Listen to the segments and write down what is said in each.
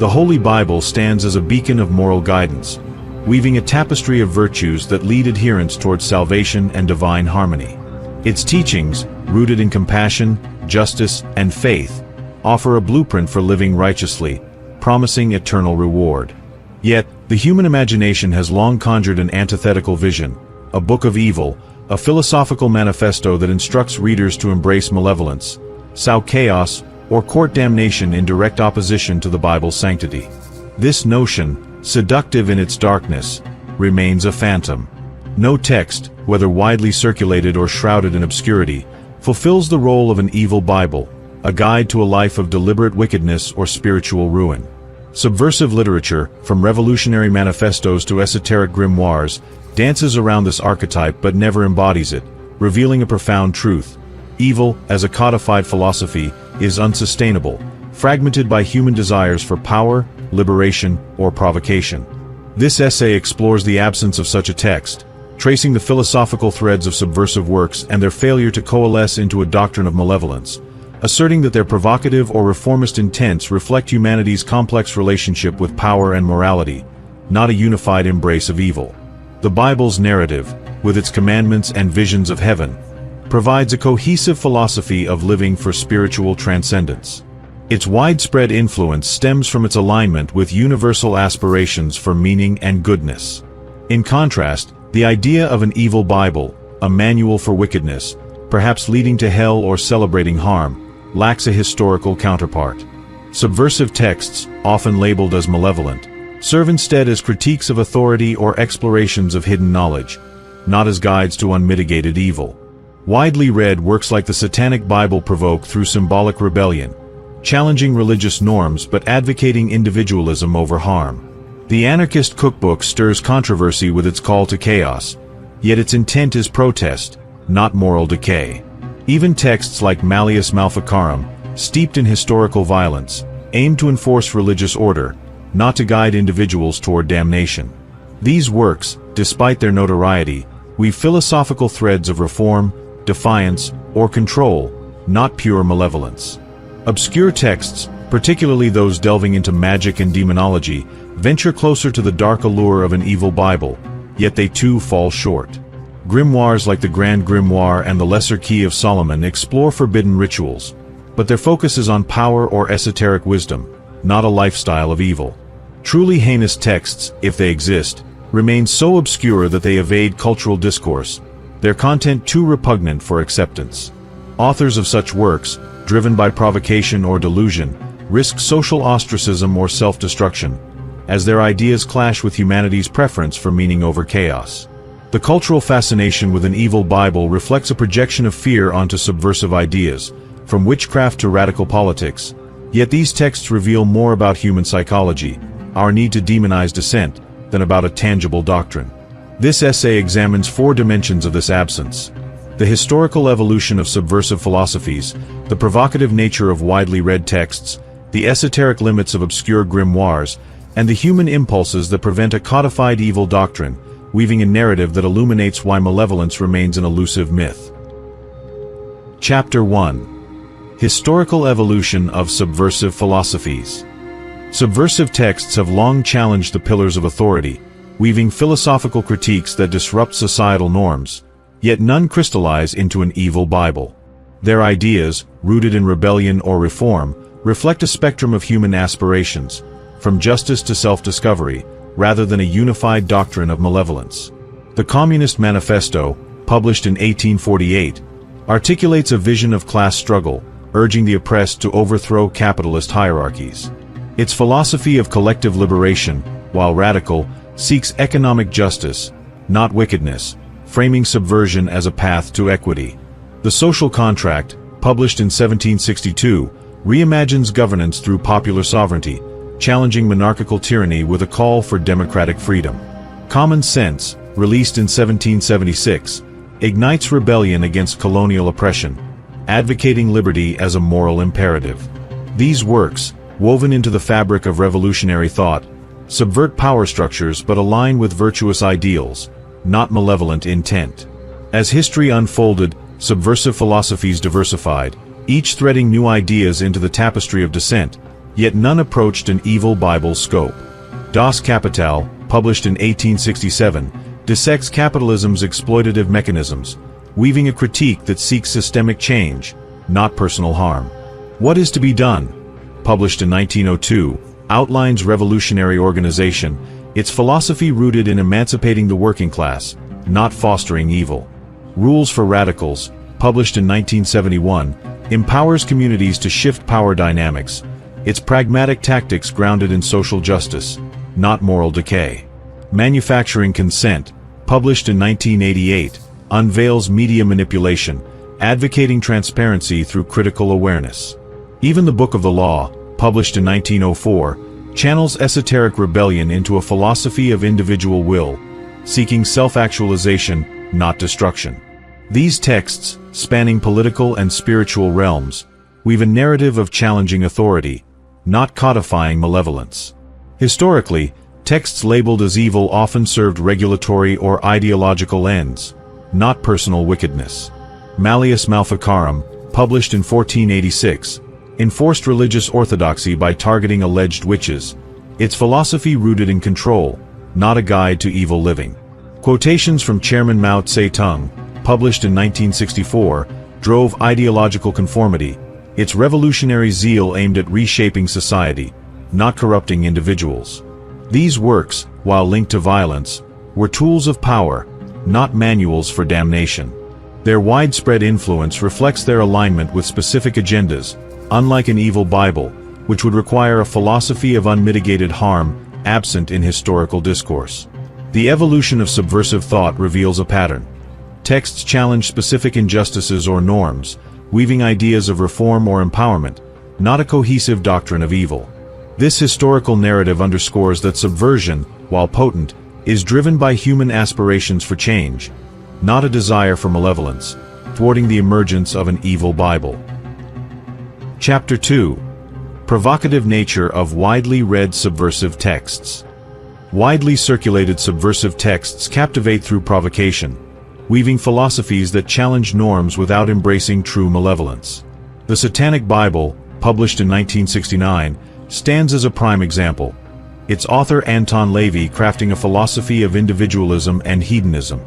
The Holy Bible stands as a beacon of moral guidance, weaving a tapestry of virtues that lead adherents towards salvation and divine harmony. Its teachings, rooted in compassion, justice, and faith, offer a blueprint for living righteously, promising eternal reward. Yet, the human imagination has long conjured an antithetical vision, a book of evil, a philosophical manifesto that instructs readers to embrace malevolence, sow chaos, or court damnation in direct opposition to the Bible's sanctity. This notion, seductive in its darkness, remains a phantom. No text, whether widely circulated or shrouded in obscurity, fulfills the role of an evil Bible, a guide to a life of deliberate wickedness or spiritual ruin. Subversive literature, from revolutionary manifestos to esoteric grimoires, dances around this archetype but never embodies it, revealing a profound truth. Evil, as a codified philosophy, is unsustainable, fragmented by human desires for power, liberation, or provocation. This essay explores the absence of such a text, tracing the philosophical threads of subversive works and their failure to coalesce into a doctrine of malevolence, asserting that their provocative or reformist intents reflect humanity's complex relationship with power and morality, not a unified embrace of evil. The Bible's narrative, with its commandments and visions of heaven, provides a cohesive philosophy of living for spiritual transcendence. Its widespread influence stems from its alignment with universal aspirations for meaning and goodness. In contrast, the idea of an evil Bible, a manual for wickedness, perhaps leading to hell or celebrating harm, lacks a historical counterpart. Subversive texts, often labeled as malevolent, serve instead as critiques of authority or explorations of hidden knowledge, not as guides to unmitigated evil. Widely read works like the Satanic Bible provoke through symbolic rebellion, challenging religious norms but advocating individualism over harm. The Anarchist Cookbook stirs controversy with its call to chaos, yet its intent is protest, not moral decay. Even texts like Malleus Maleficarum, steeped in historical violence, aim to enforce religious order, not to guide individuals toward damnation. These works, despite their notoriety, weave philosophical threads of reform, defiance, or control, not pure malevolence. Obscure texts, particularly those delving into magic and demonology, venture closer to the dark allure of an evil Bible, yet they too fall short. Grimoires like the Grand Grimoire and the Lesser Key of Solomon explore forbidden rituals, but their focus is on power or esoteric wisdom, not a lifestyle of evil. Truly heinous texts, if they exist, remain so obscure that they evade cultural discourse, their content too repugnant for acceptance. Authors of such works, driven by provocation or delusion, risk social ostracism or self-destruction, as their ideas clash with humanity's preference for meaning over chaos. The cultural fascination with an evil Bible reflects a projection of fear onto subversive ideas, from witchcraft to radical politics, yet these texts reveal more about human psychology, our need to demonize dissent, than about a tangible doctrine. This essay examines 4 dimensions of this absence: the historical evolution of subversive philosophies, the provocative nature of widely read texts, the esoteric limits of obscure grimoires, and the human impulses that prevent a codified evil doctrine, weaving a narrative that illuminates why malevolence remains an elusive myth. Chapter 1. Historical Evolution of Subversive Philosophies. Subversive texts have long challenged the pillars of authority, weaving philosophical critiques that disrupt societal norms, yet none crystallize into an evil Bible. Their ideas, rooted in rebellion or reform, reflect a spectrum of human aspirations, from justice to self-discovery, rather than a unified doctrine of malevolence. The Communist Manifesto, published in 1848, articulates a vision of class struggle, urging the oppressed to overthrow capitalist hierarchies. Its philosophy of collective liberation, while radical, seeks economic justice, not wickedness, framing subversion as a path to equity. The Social Contract, published in 1762, reimagines governance through popular sovereignty, challenging monarchical tyranny with a call for democratic freedom. Common Sense, released in 1776, ignites rebellion against colonial oppression, advocating liberty as a moral imperative. These works, woven into the fabric of revolutionary thought, subvert power structures but align with virtuous ideals, not malevolent intent. As history unfolded, subversive philosophies diversified, each threading new ideas into the tapestry of dissent, yet none approached an evil Bible scope. Das Kapital, published in 1867, dissects capitalism's exploitative mechanisms, weaving a critique that seeks systemic change, not personal harm. What is to be done? Published in 1902, outlines revolutionary organization, its philosophy rooted in emancipating the working class, not fostering evil. Rules for Radicals, published in 1971, empowers communities to shift power dynamics, its pragmatic tactics grounded in social justice, not moral decay. Manufacturing Consent, published in 1988, unveils media manipulation, advocating transparency through critical awareness. Even the Book of the Law, published in 1904, channels esoteric rebellion into a philosophy of individual will, seeking self-actualization, not destruction. These texts, spanning political and spiritual realms, weave a narrative of challenging authority, not codifying malevolence. Historically, texts labeled as evil often served regulatory or ideological ends, not personal wickedness. Malleus Maleficarum, published in 1486, enforced religious orthodoxy by targeting alleged witches, its philosophy rooted in control, not a guide to evil living. Quotations from Chairman Mao Zedong, published in 1964, drove ideological conformity, its revolutionary zeal aimed at reshaping society, not corrupting individuals. These works, while linked to violence, were tools of power, not manuals for damnation. Their widespread influence reflects their alignment with specific agendas, unlike an evil Bible, which would require a philosophy of unmitigated harm, absent in historical discourse. The evolution of subversive thought reveals a pattern. Texts challenge specific injustices or norms, weaving ideas of reform or empowerment, not a cohesive doctrine of evil. This historical narrative underscores that subversion, while potent, is driven by human aspirations for change, not a desire for malevolence, thwarting the emergence of an evil Bible. Chapter 2. Provocative nature of widely read subversive texts. Widely circulated subversive texts captivate through provocation, weaving philosophies that challenge norms without embracing true malevolence. The Satanic Bible, published in 1969, stands as a prime example, its author Anton LaVey crafting a philosophy of individualism and hedonism.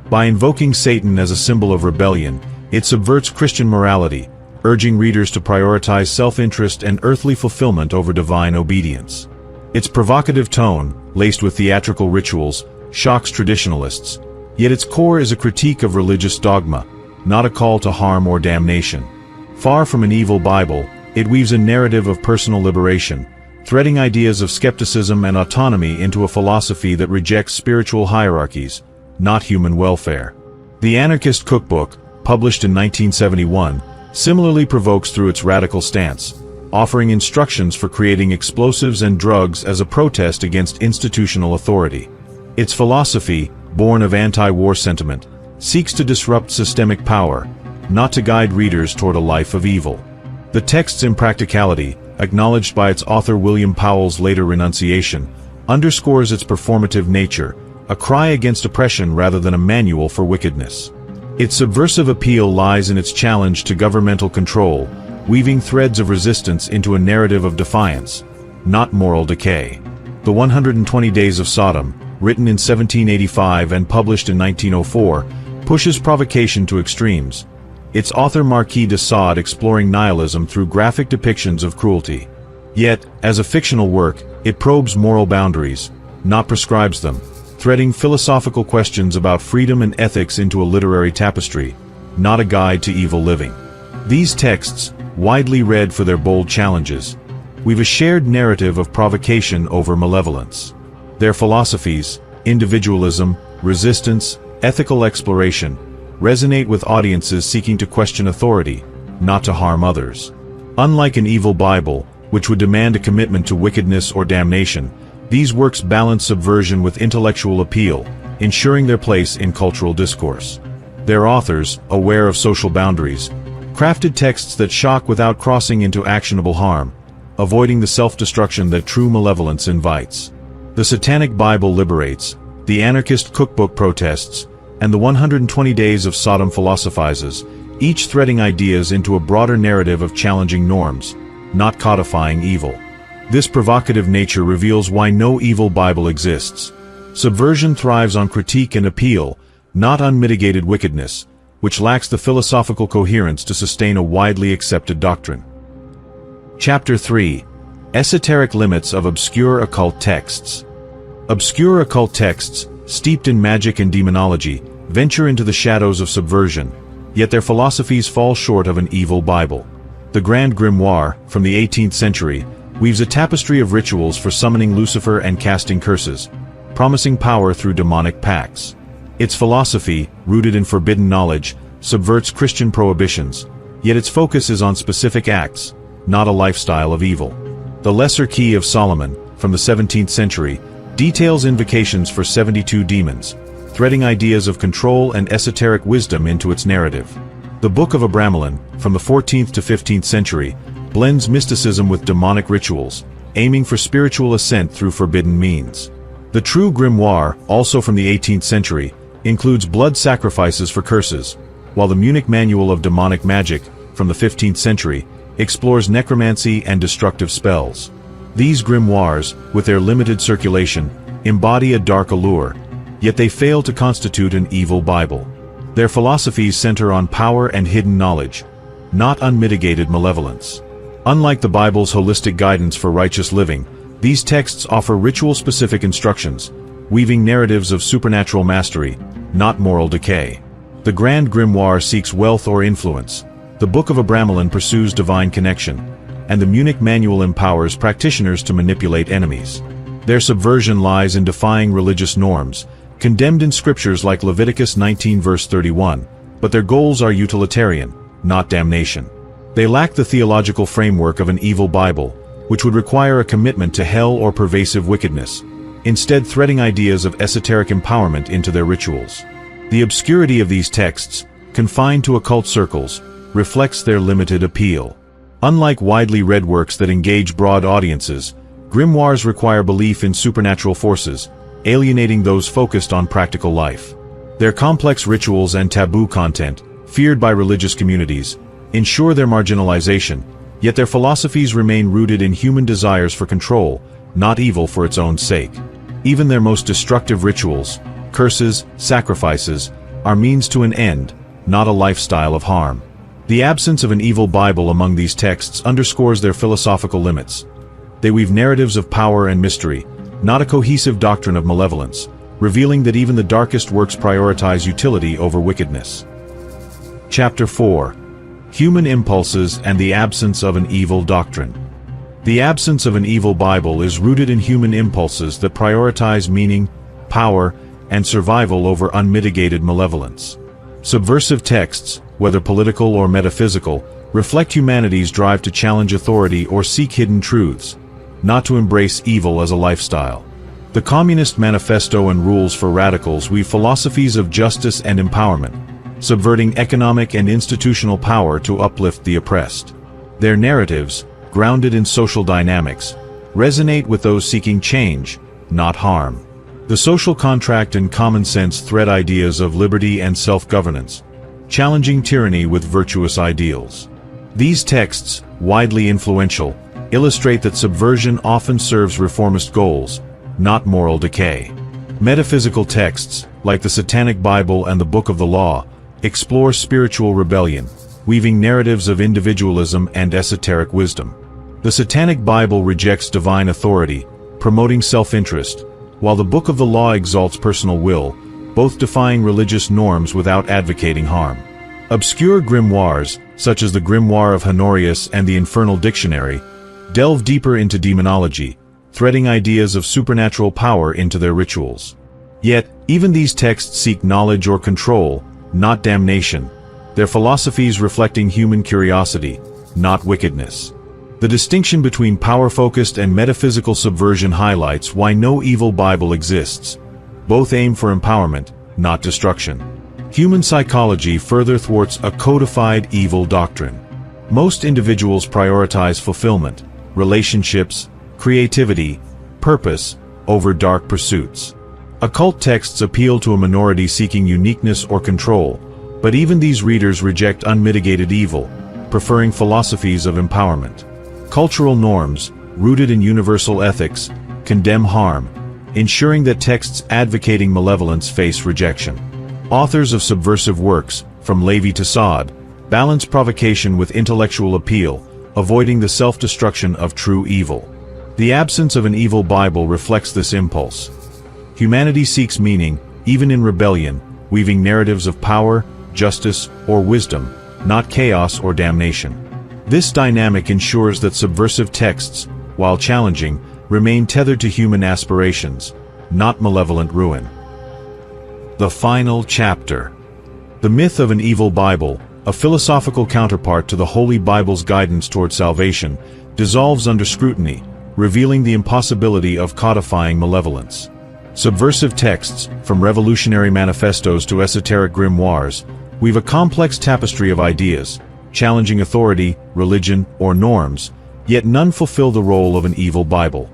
By invoking Satan as a symbol of rebellion, it subverts Christian morality, urging readers to prioritize self-interest and earthly fulfillment over divine obedience. Its provocative tone, laced with theatrical rituals, shocks traditionalists, yet its core is a critique of religious dogma, not a call to harm or damnation. Far from an evil Bible, it weaves a narrative of personal liberation, threading ideas of skepticism and autonomy into a philosophy that rejects spiritual hierarchies, not human welfare. The Anarchist Cookbook, published in 1971, similarly provokes through its radical stance, offering instructions for creating explosives and drugs as a protest against institutional authority. Its philosophy, born of anti-war sentiment, seeks to disrupt systemic power, not to guide readers toward a life of evil. The text's impracticality, acknowledged by its author William Powell's later renunciation, underscores its performative nature, a cry against oppression rather than a manual for wickedness. Its subversive appeal lies in its challenge to governmental control, weaving threads of resistance into a narrative of defiance, not moral decay. The 120 Days of Sodom, written in 1785 and published in 1904, pushes provocation to extremes, its author Marquis de Sade exploring nihilism through graphic depictions of cruelty. Yet, as a fictional work, it probes moral boundaries, not prescribes them, threading philosophical questions about freedom and ethics into a literary tapestry, not a guide to evil living. These texts, widely read for their bold challenges, weave a shared narrative of provocation over malevolence. Their philosophies, individualism, resistance, ethical exploration, resonate with audiences seeking to question authority, not to harm others. Unlike an evil Bible, which would demand a commitment to wickedness or damnation, these works balance subversion with intellectual appeal, ensuring their place in cultural discourse. Their authors, aware of social boundaries, crafted texts that shock without crossing into actionable harm, avoiding the self-destruction that true malevolence invites. The Satanic Bible liberates, the Anarchist Cookbook protests, and the 120 Days of Sodom philosophizes, each threading ideas into a broader narrative of challenging norms, not codifying evil. This provocative nature reveals why no evil Bible exists. Subversion thrives on critique and appeal, not unmitigated wickedness, which lacks the philosophical coherence to sustain a widely accepted doctrine. Chapter 3. Esoteric Limits of Obscure Occult Texts. Obscure occult texts, steeped in magic and demonology, venture into the shadows of subversion, yet their philosophies fall short of an evil Bible. The Grand Grimoire, from the 18th century, weaves a tapestry of rituals for summoning Lucifer and casting curses, promising power through demonic pacts. Its philosophy, rooted in forbidden knowledge, subverts Christian prohibitions, yet its focus is on specific acts, not a lifestyle of evil. The Lesser Key of Solomon, from the 17th century, details invocations for 72 demons, threading ideas of control and esoteric wisdom into its narrative. The Book of Abramelin, from the 14th to 15th century, blends mysticism with demonic rituals, aiming for spiritual ascent through forbidden means. The True Grimoire, also from the 18th century, includes blood sacrifices for curses, while the Munich Manual of Demonic Magic, from the 15th century, explores necromancy and destructive spells. These grimoires, with their limited circulation, embody a dark allure, yet they fail to constitute an evil Bible. Their philosophies center on power and hidden knowledge, not unmitigated malevolence. Unlike the Bible's holistic guidance for righteous living, these texts offer ritual-specific instructions, weaving narratives of supernatural mastery, not moral decay. The Grand Grimoire seeks wealth or influence, the Book of Abramelin pursues divine connection, and the Munich Manual empowers practitioners to manipulate enemies. Their subversion lies in defying religious norms, condemned in scriptures like Leviticus 19 verse 31, but their goals are utilitarian, not damnation. They lack the theological framework of an evil Bible, which would require a commitment to hell or pervasive wickedness, instead threading ideas of esoteric empowerment into their rituals. The obscurity of these texts, confined to occult circles, reflects their limited appeal. Unlike widely read works that engage broad audiences, grimoires require belief in supernatural forces, alienating those focused on practical life. Their complex rituals and taboo content, feared by religious communities, ensure their marginalization, yet their philosophies remain rooted in human desires for control, not evil for its own sake. Even their most destructive rituals, curses, sacrifices, are means to an end, not a lifestyle of harm. The absence of an evil Bible among these texts underscores their philosophical limits. They weave narratives of power and mystery, not a cohesive doctrine of malevolence, revealing that even the darkest works prioritize utility over wickedness. Chapter 4. Human Impulses and the Absence of an Evil Doctrine. The absence of an evil Bible is rooted in human impulses that prioritize meaning, power, and survival over unmitigated malevolence. Subversive texts, whether political or metaphysical, reflect humanity's drive to challenge authority or seek hidden truths, not to embrace evil as a lifestyle. The Communist Manifesto and Rules for Radicals weave philosophies of justice and empowerment, subverting economic and institutional power to uplift the oppressed. Their narratives, grounded in social dynamics, resonate with those seeking change, not harm. The Social Contract and Common Sense thread ideas of liberty and self-governance, challenging tyranny with virtuous ideals. These texts, widely influential, illustrate that subversion often serves reformist goals, not moral decay. Metaphysical texts, like the Satanic Bible and the Book of the Law, explore spiritual rebellion, weaving narratives of individualism and esoteric wisdom. The Satanic Bible rejects divine authority, promoting self-interest, while the Book of the Law exalts personal will, both defying religious norms without advocating harm. Obscure grimoires, such as the Grimoire of Honorius and the Infernal Dictionary, delve deeper into demonology, threading ideas of supernatural power into their rituals. Yet, even these texts seek knowledge or control, not damnation, their philosophies reflecting human curiosity, not wickedness. The distinction between power-focused and metaphysical subversion highlights why no evil Bible exists. Both aim for empowerment, not destruction. Human psychology further thwarts a codified evil doctrine. Most individuals prioritize fulfillment, relationships, creativity, purpose, over dark pursuits. Occult texts appeal to a minority seeking uniqueness or control, but even these readers reject unmitigated evil, preferring philosophies of empowerment. Cultural norms, rooted in universal ethics, condemn harm, ensuring that texts advocating malevolence face rejection. Authors of subversive works, from Levi to Saad, balance provocation with intellectual appeal, avoiding the self-destruction of true evil. The absence of an evil Bible reflects this impulse. Humanity seeks meaning, even in rebellion, weaving narratives of power, justice, or wisdom, not chaos or damnation. This dynamic ensures that subversive texts, while challenging, remain tethered to human aspirations, not malevolent ruin. The final chapter. The myth of an evil Bible, a philosophical counterpart to the Holy Bible's guidance toward salvation, dissolves under scrutiny, revealing the impossibility of codifying malevolence. Subversive texts, from revolutionary manifestos to esoteric grimoires, weave a complex tapestry of ideas, challenging authority, religion, or norms, yet none fulfill the role of an evil Bible.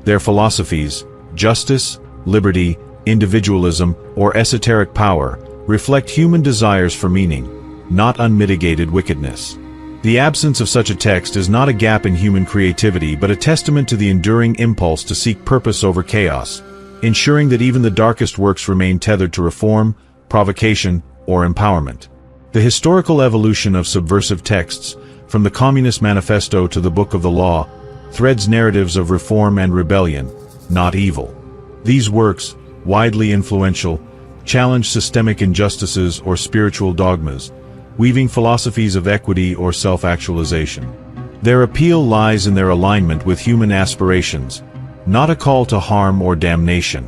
Their philosophies, justice, liberty, individualism, or esoteric power, reflect human desires for meaning, not unmitigated wickedness. The absence of such a text is not a gap in human creativity but a testament to the enduring impulse to seek purpose over chaos, ensuring that even the darkest works remain tethered to reform, provocation, or empowerment. The historical evolution of subversive texts, from the Communist Manifesto to the Book of the Law, threads narratives of reform and rebellion, not evil. These works, widely influential, challenge systemic injustices or spiritual dogmas, weaving philosophies of equity or self-actualization. Their appeal lies in their alignment with human aspirations, not a call to harm or damnation.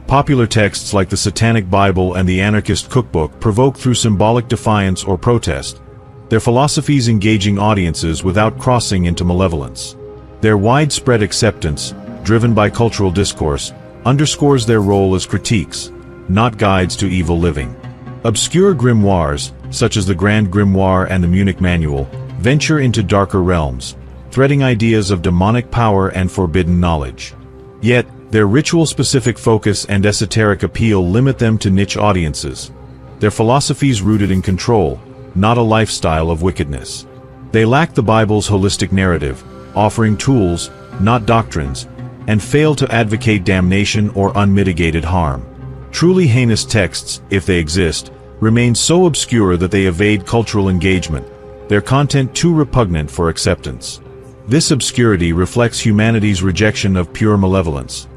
Popular texts like the Satanic Bible and the Anarchist Cookbook provoke through symbolic defiance or protest, their philosophies engaging audiences without crossing into malevolence. Their widespread acceptance, driven by cultural discourse, underscores their role as critiques, not guides to evil living. Obscure grimoires, such as the Grand Grimoire and the Munich Manual, venture into darker realms, threading ideas of demonic power and forbidden knowledge. Yet, their ritual-specific focus and esoteric appeal limit them to niche audiences, their philosophies rooted in control, not a lifestyle of wickedness. They lack the Bible's holistic narrative, offering tools, not doctrines, and fail to advocate damnation or unmitigated harm. Truly heinous texts, if they exist, remain so obscure that they evade cultural engagement, their content too repugnant for acceptance. This obscurity reflects humanity's rejection of pure malevolence,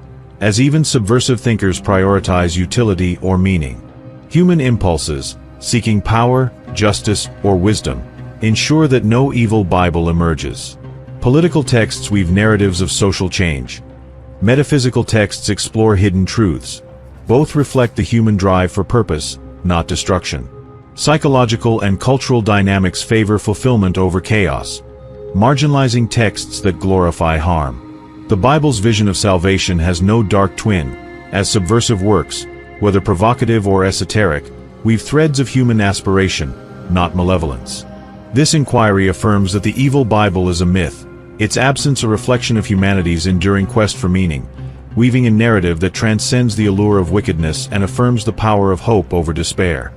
as even subversive thinkers prioritize utility or meaning. Human impulses, seeking power, justice, or wisdom, ensure that no evil Bible emerges. Political texts weave narratives of social change. Metaphysical texts explore hidden truths. Both reflect the human drive for purpose, not destruction. Psychological and cultural dynamics favor fulfillment over chaos, marginalizing texts that glorify harm. The Bible's vision of salvation has no dark twin, as subversive works, whether provocative or esoteric, weave threads of human aspiration, not malevolence. This inquiry affirms that the evil Bible is a myth, its absence a reflection of humanity's enduring quest for meaning, weaving a narrative that transcends the allure of wickedness and affirms the power of hope over despair.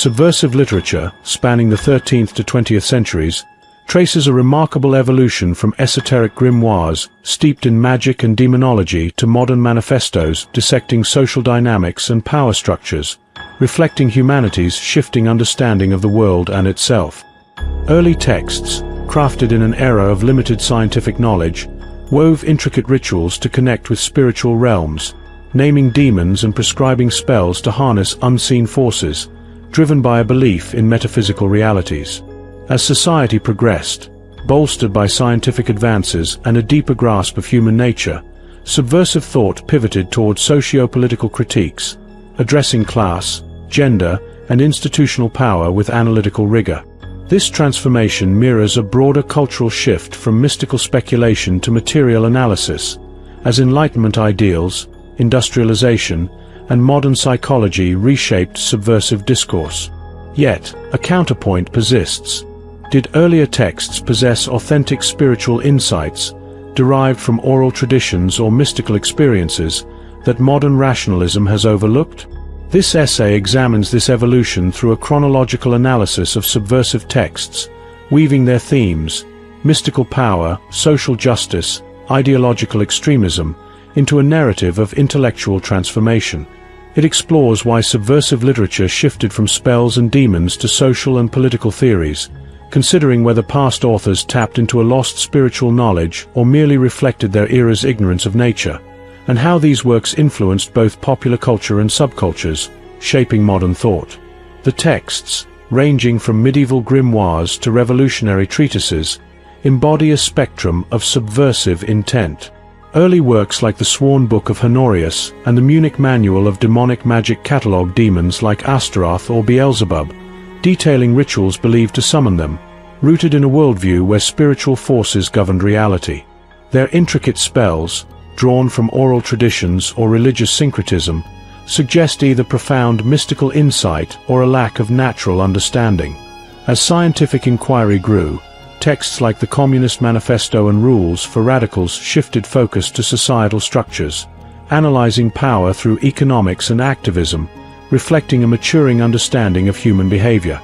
Subversive literature, spanning the 13th to 20th centuries, traces a remarkable evolution from esoteric grimoires steeped in magic and demonology to modern manifestos dissecting social dynamics and power structures, reflecting humanity's shifting understanding of the world and itself. Early texts, crafted in an era of limited scientific knowledge, wove intricate rituals to connect with spiritual realms, naming demons and prescribing spells to harness unseen forces, driven by a belief in metaphysical realities. As society progressed, bolstered by scientific advances and a deeper grasp of human nature, subversive thought pivoted towards socio-political critiques, addressing class, gender, and institutional power with analytical rigor. This transformation mirrors a broader cultural shift from mystical speculation to material analysis, as Enlightenment ideals, industrialization, and modern psychology reshaped subversive discourse. Yet, a counterpoint persists. Did earlier texts possess authentic spiritual insights, derived from oral traditions or mystical experiences, that modern rationalism has overlooked? This essay examines this evolution through a chronological analysis of subversive texts, weaving their themes, mystical power, social justice, ideological extremism, into a narrative of intellectual transformation. It explores why subversive literature shifted from spells and demons to social and political theories, considering whether past authors tapped into a lost spiritual knowledge or merely reflected their era's ignorance of nature, and how these works influenced both popular culture and subcultures, shaping modern thought. The texts, ranging from medieval grimoires to revolutionary treatises, embody a spectrum of subversive intent. Early works like the Sworn Book of Honorius and the Munich Manual of Demonic Magic catalogue demons like Astaroth or Beelzebub, detailing rituals believed to summon them, rooted in a worldview where spiritual forces governed reality. Their intricate spells, drawn from oral traditions or religious syncretism, suggest either profound mystical insight or a lack of natural understanding. As scientific inquiry grew, texts like the Communist Manifesto and Rules for Radicals shifted focus to societal structures, analyzing power through economics and activism, reflecting a maturing understanding of human behavior.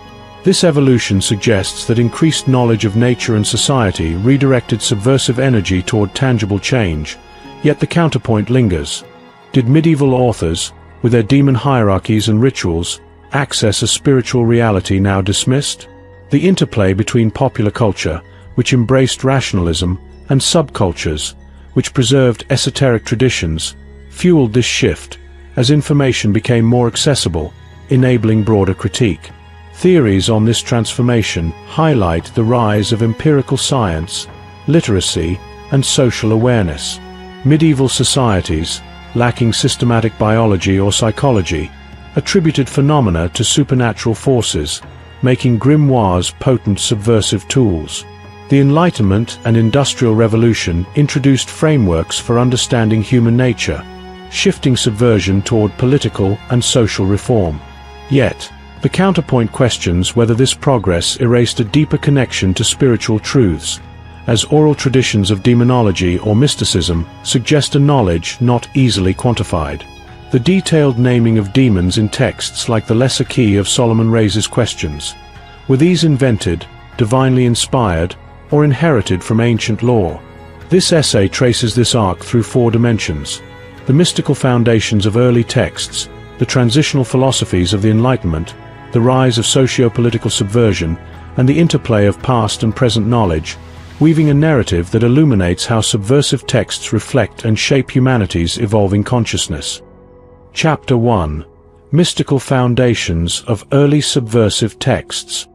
This evolution suggests that increased knowledge of nature and society redirected subversive energy toward tangible change, yet the counterpoint lingers. Did medieval authors, with their demon hierarchies and rituals, access a spiritual reality now dismissed? The interplay between popular culture, which embraced rationalism, and subcultures, which preserved esoteric traditions, fueled this shift, as information became more accessible, enabling broader critique. Theories on this transformation highlight the rise of empirical science, literacy, and social awareness. Medieval societies, lacking systematic biology or psychology, attributed phenomena to supernatural forces, making grimoires potent subversive tools. The Enlightenment and Industrial Revolution introduced frameworks for understanding human nature, shifting subversion toward political and social reform. Yet, the counterpoint questions whether this progress erased a deeper connection to spiritual truths, as oral traditions of demonology or mysticism suggest a knowledge not easily quantified. The detailed naming of demons in texts like the Lesser Key of Solomon raises questions. Were these invented, divinely inspired, or inherited from ancient lore? This essay traces this arc through 4 dimensions: the mystical foundations of early texts, the transitional philosophies of the Enlightenment, the rise of socio-political subversion, and the interplay of past and present knowledge, weaving a narrative that illuminates how subversive texts reflect and shape humanity's evolving consciousness. Chapter 1: Mystical Foundations of Early Subversive Texts.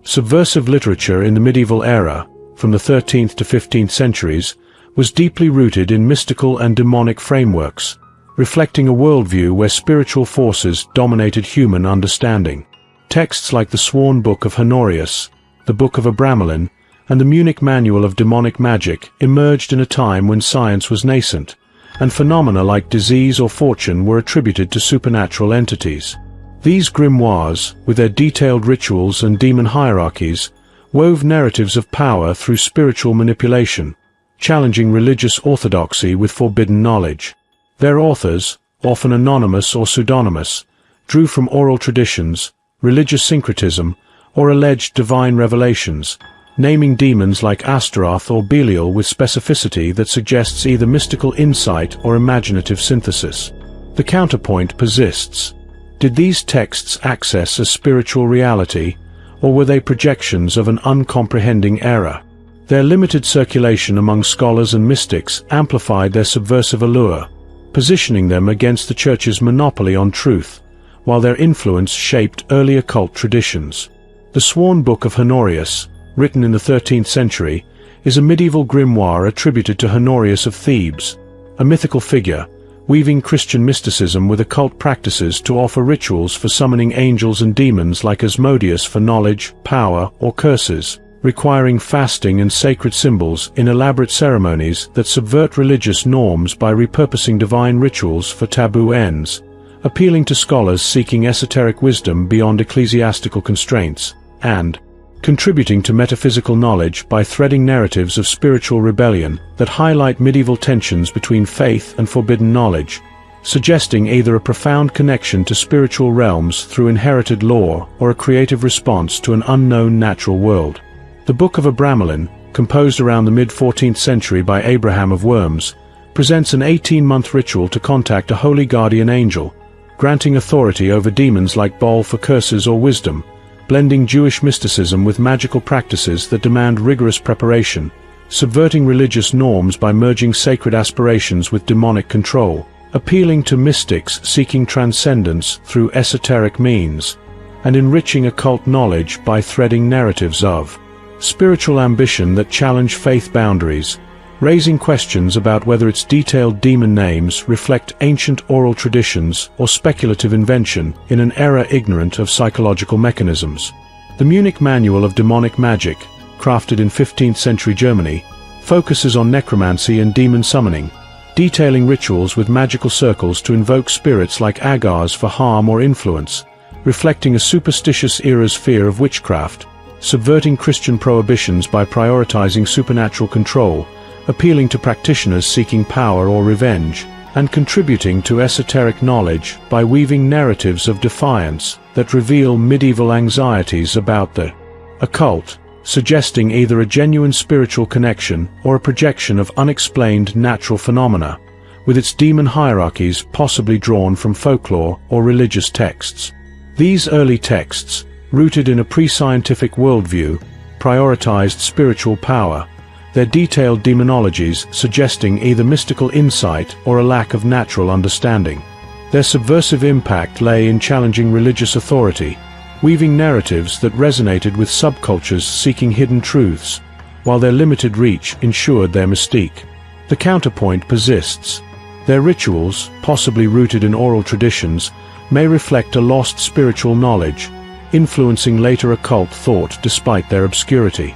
Subversive literature in the medieval era, from the 13th to 15th centuries, was deeply rooted in mystical and demonic frameworks, reflecting a worldview where spiritual forces dominated human understanding. Texts like the Sworn Book of Honorius, the Book of Abramelin, and the Munich Manual of Demonic Magic emerged in a time when science was nascent, and phenomena like disease or fortune were attributed to supernatural entities. These grimoires, with their detailed rituals and demon hierarchies, wove narratives of power through spiritual manipulation, challenging religious orthodoxy with forbidden knowledge. Their authors, often anonymous or pseudonymous, drew from oral traditions, religious syncretism, or alleged divine revelations, naming demons like Astaroth or Belial with specificity that suggests either mystical insight or imaginative synthesis. The counterpoint persists. Did these texts access a spiritual reality, or were they projections of an uncomprehending era? Their limited circulation among scholars and mystics amplified their subversive allure, positioning them against the Church's monopoly on truth, while their influence shaped early occult traditions. The Sworn Book of Honorius, written in the 13th century, is a medieval grimoire attributed to Honorius of Thebes, a mythical figure, weaving Christian mysticism with occult practices to offer rituals for summoning angels and demons like Asmodeus for knowledge, power, or curses, requiring fasting and sacred symbols in elaborate ceremonies that subvert religious norms by repurposing divine rituals for taboo ends, appealing to scholars seeking esoteric wisdom beyond ecclesiastical constraints, and contributing to metaphysical knowledge by threading narratives of spiritual rebellion that highlight medieval tensions between faith and forbidden knowledge, suggesting either a profound connection to spiritual realms through inherited lore or a creative response to an unknown natural world. The Book of Abramelin, composed around the mid-14th century by Abraham of Worms, presents an 18-month ritual to contact a holy guardian angel, granting authority over demons like Baal for curses or wisdom, blending Jewish mysticism with magical practices that demand rigorous preparation, subverting religious norms by merging sacred aspirations with demonic control, appealing to mystics seeking transcendence through esoteric means, and enriching occult knowledge by threading narratives of spiritual ambition that challenge faith boundaries, raising questions about whether its detailed demon names reflect ancient oral traditions or speculative invention in an era ignorant of psychological mechanisms. The Munich Manual of Demonic Magic, crafted in 15th century Germany, focuses on necromancy and demon summoning, detailing rituals with magical circles to invoke spirits like agars for harm or influence, reflecting a superstitious era's fear of witchcraft, subverting Christian prohibitions by prioritizing supernatural control, appealing to practitioners seeking power or revenge, and contributing to esoteric knowledge by weaving narratives of defiance that reveal medieval anxieties about the occult, suggesting either a genuine spiritual connection or a projection of unexplained natural phenomena, with its demon hierarchies possibly drawn from folklore or religious texts. These early texts, rooted in a pre-scientific worldview, prioritized spiritual power, their detailed demonologies suggesting either mystical insight or a lack of natural understanding. Their subversive impact lay in challenging religious authority, weaving narratives that resonated with subcultures seeking hidden truths, while their limited reach ensured their mystique. The counterpoint persists. Their rituals, possibly rooted in oral traditions, may reflect a lost spiritual knowledge, influencing later occult thought despite their obscurity.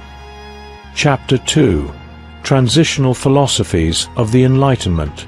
Chapter 2. Transitional Philosophies of the Enlightenment.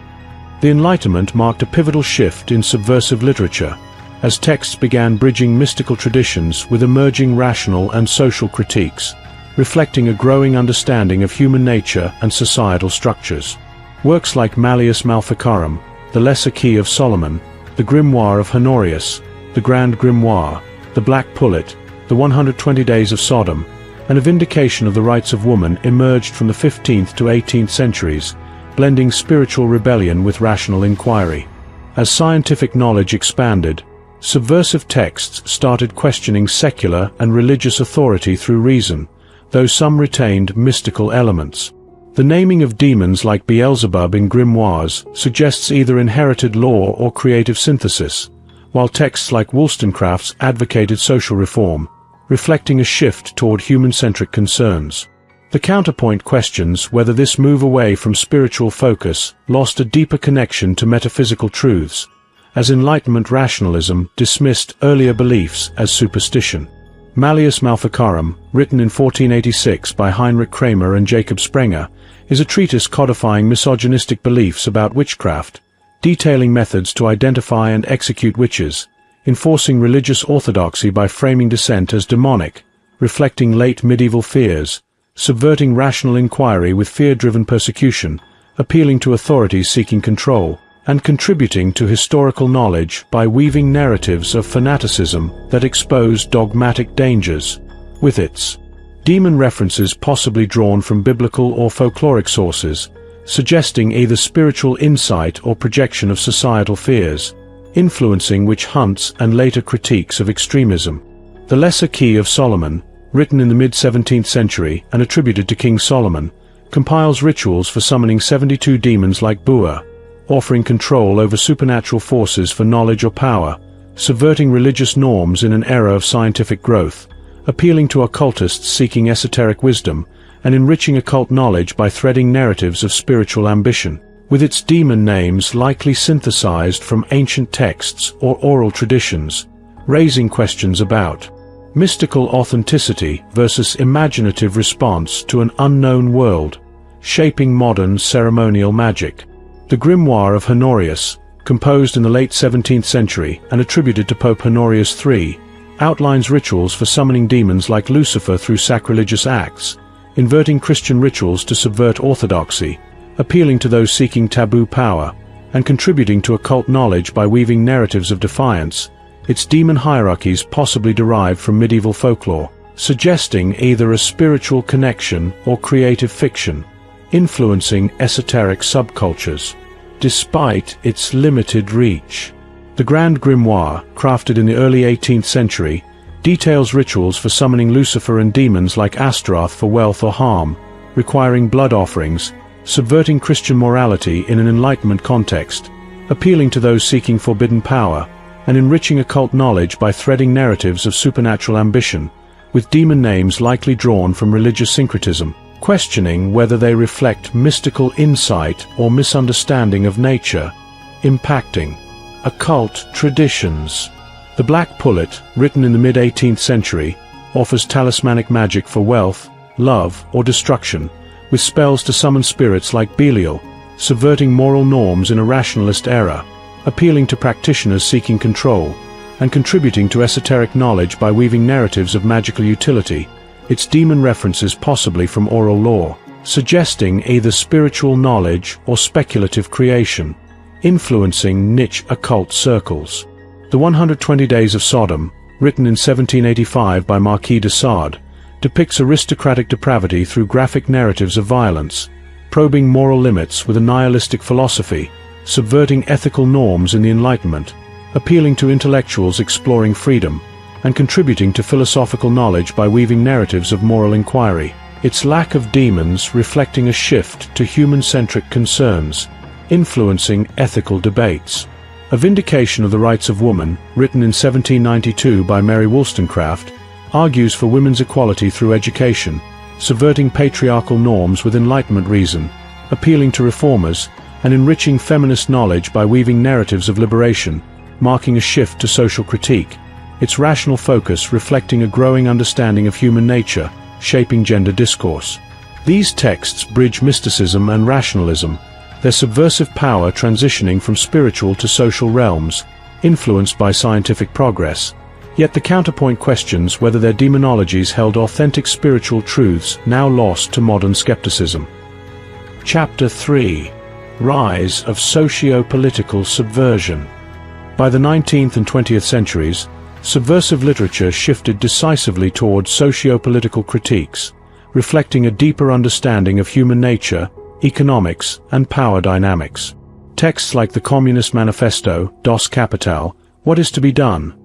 The Enlightenment marked a pivotal shift in subversive literature, as texts began bridging mystical traditions with emerging rational and social critiques, reflecting a growing understanding of human nature and societal structures. Works like Malleus Maleficarum, The Lesser Key of Solomon, the Grimoire of Honorius, the Grand Grimoire, the Black Pullet, the 120 Days of Sodom, and A Vindication of the Rights of Woman emerged from the 15th to 18th centuries, blending spiritual rebellion with rational inquiry. As scientific knowledge expanded, subversive texts started questioning secular and religious authority through reason, though some retained mystical elements. The naming of demons like Beelzebub in grimoires suggests either inherited lore or creative synthesis, while texts like Wollstonecraft's advocated social reform, reflecting a shift toward human-centric concerns. The counterpoint questions whether this move away from spiritual focus lost a deeper connection to metaphysical truths, as Enlightenment rationalism dismissed earlier beliefs as superstition. Malleus Maleficarum, written in 1486 by Heinrich Kramer and Jacob Sprenger, is a treatise codifying misogynistic beliefs about witchcraft, detailing methods to identify and execute witches, enforcing religious orthodoxy by framing dissent as demonic, reflecting late medieval fears, subverting rational inquiry with fear-driven persecution, appealing to authorities seeking control, and contributing to historical knowledge by weaving narratives of fanaticism that expose dogmatic dangers, with its demon references possibly drawn from biblical or folkloric sources, suggesting either spiritual insight or projection of societal fears, influencing witch hunts and later critiques of extremism. The Lesser Key of Solomon, written in the mid-17th century and attributed to King Solomon, compiles rituals for summoning 72 demons like Bua, offering control over supernatural forces for knowledge or power, subverting religious norms in an era of scientific growth, appealing to occultists seeking esoteric wisdom, and enriching occult knowledge by threading narratives of spiritual ambition, with its demon names likely synthesized from ancient texts or oral traditions, raising questions about mystical authenticity versus imaginative response to an unknown world, shaping modern ceremonial magic. The Grimoire of Honorius, composed in the late 17th century and attributed to Pope Honorius III, outlines rituals for summoning demons like Lucifer through sacrilegious acts, inverting Christian rituals to subvert orthodoxy, appealing to those seeking taboo power, and contributing to occult knowledge by weaving narratives of defiance. Its demon hierarchies possibly derived from medieval folklore, suggesting either a spiritual connection or creative fiction, influencing esoteric subcultures. Despite its limited reach, the Grand Grimoire, crafted in the early 18th century, details rituals for summoning Lucifer and demons like Astaroth for wealth or harm, requiring blood offerings, subverting Christian morality in an Enlightenment context, appealing to those seeking forbidden power, and enriching occult knowledge by threading narratives of supernatural ambition, with demon names likely drawn from religious syncretism, questioning whether they reflect mystical insight or misunderstanding of nature, impacting occult traditions. The Black Pullet, written in the mid-18th century, offers talismanic magic for wealth, love, or destruction, with spells to summon spirits like Belial, subverting moral norms in a rationalist era, appealing to practitioners seeking control, and contributing to esoteric knowledge by weaving narratives of magical utility, its demon references possibly from oral lore, suggesting either spiritual knowledge or speculative creation, influencing niche occult circles. The 120 Days of Sodom, written in 1785 by Marquis de Sade, depicts aristocratic depravity through graphic narratives of violence, probing moral limits with a nihilistic philosophy, subverting ethical norms in the Enlightenment, appealing to intellectuals exploring freedom, and contributing to philosophical knowledge by weaving narratives of moral inquiry, its lack of demons reflecting a shift to human-centric concerns, influencing ethical debates. A Vindication of the Rights of Woman, written in 1792 by Mary Wollstonecraft, argues for women's equality through education, subverting patriarchal norms with Enlightenment reason, appealing to reformers, and enriching feminist knowledge by weaving narratives of liberation, marking a shift to social critique, its rational focus reflecting a growing understanding of human nature, shaping gender discourse. These texts bridge mysticism and rationalism, their subversive power transitioning from spiritual to social realms, influenced by scientific progress. Yet the counterpoint questions whether their demonologies held authentic spiritual truths now lost to modern skepticism. Chapter 3. Rise of Socio-Political Subversion. By the 19th and 20th centuries, subversive literature shifted decisively towards socio-political critiques, reflecting a deeper understanding of human nature, economics, and power dynamics. Texts like the Communist Manifesto, Das Kapital, What is to be Done?,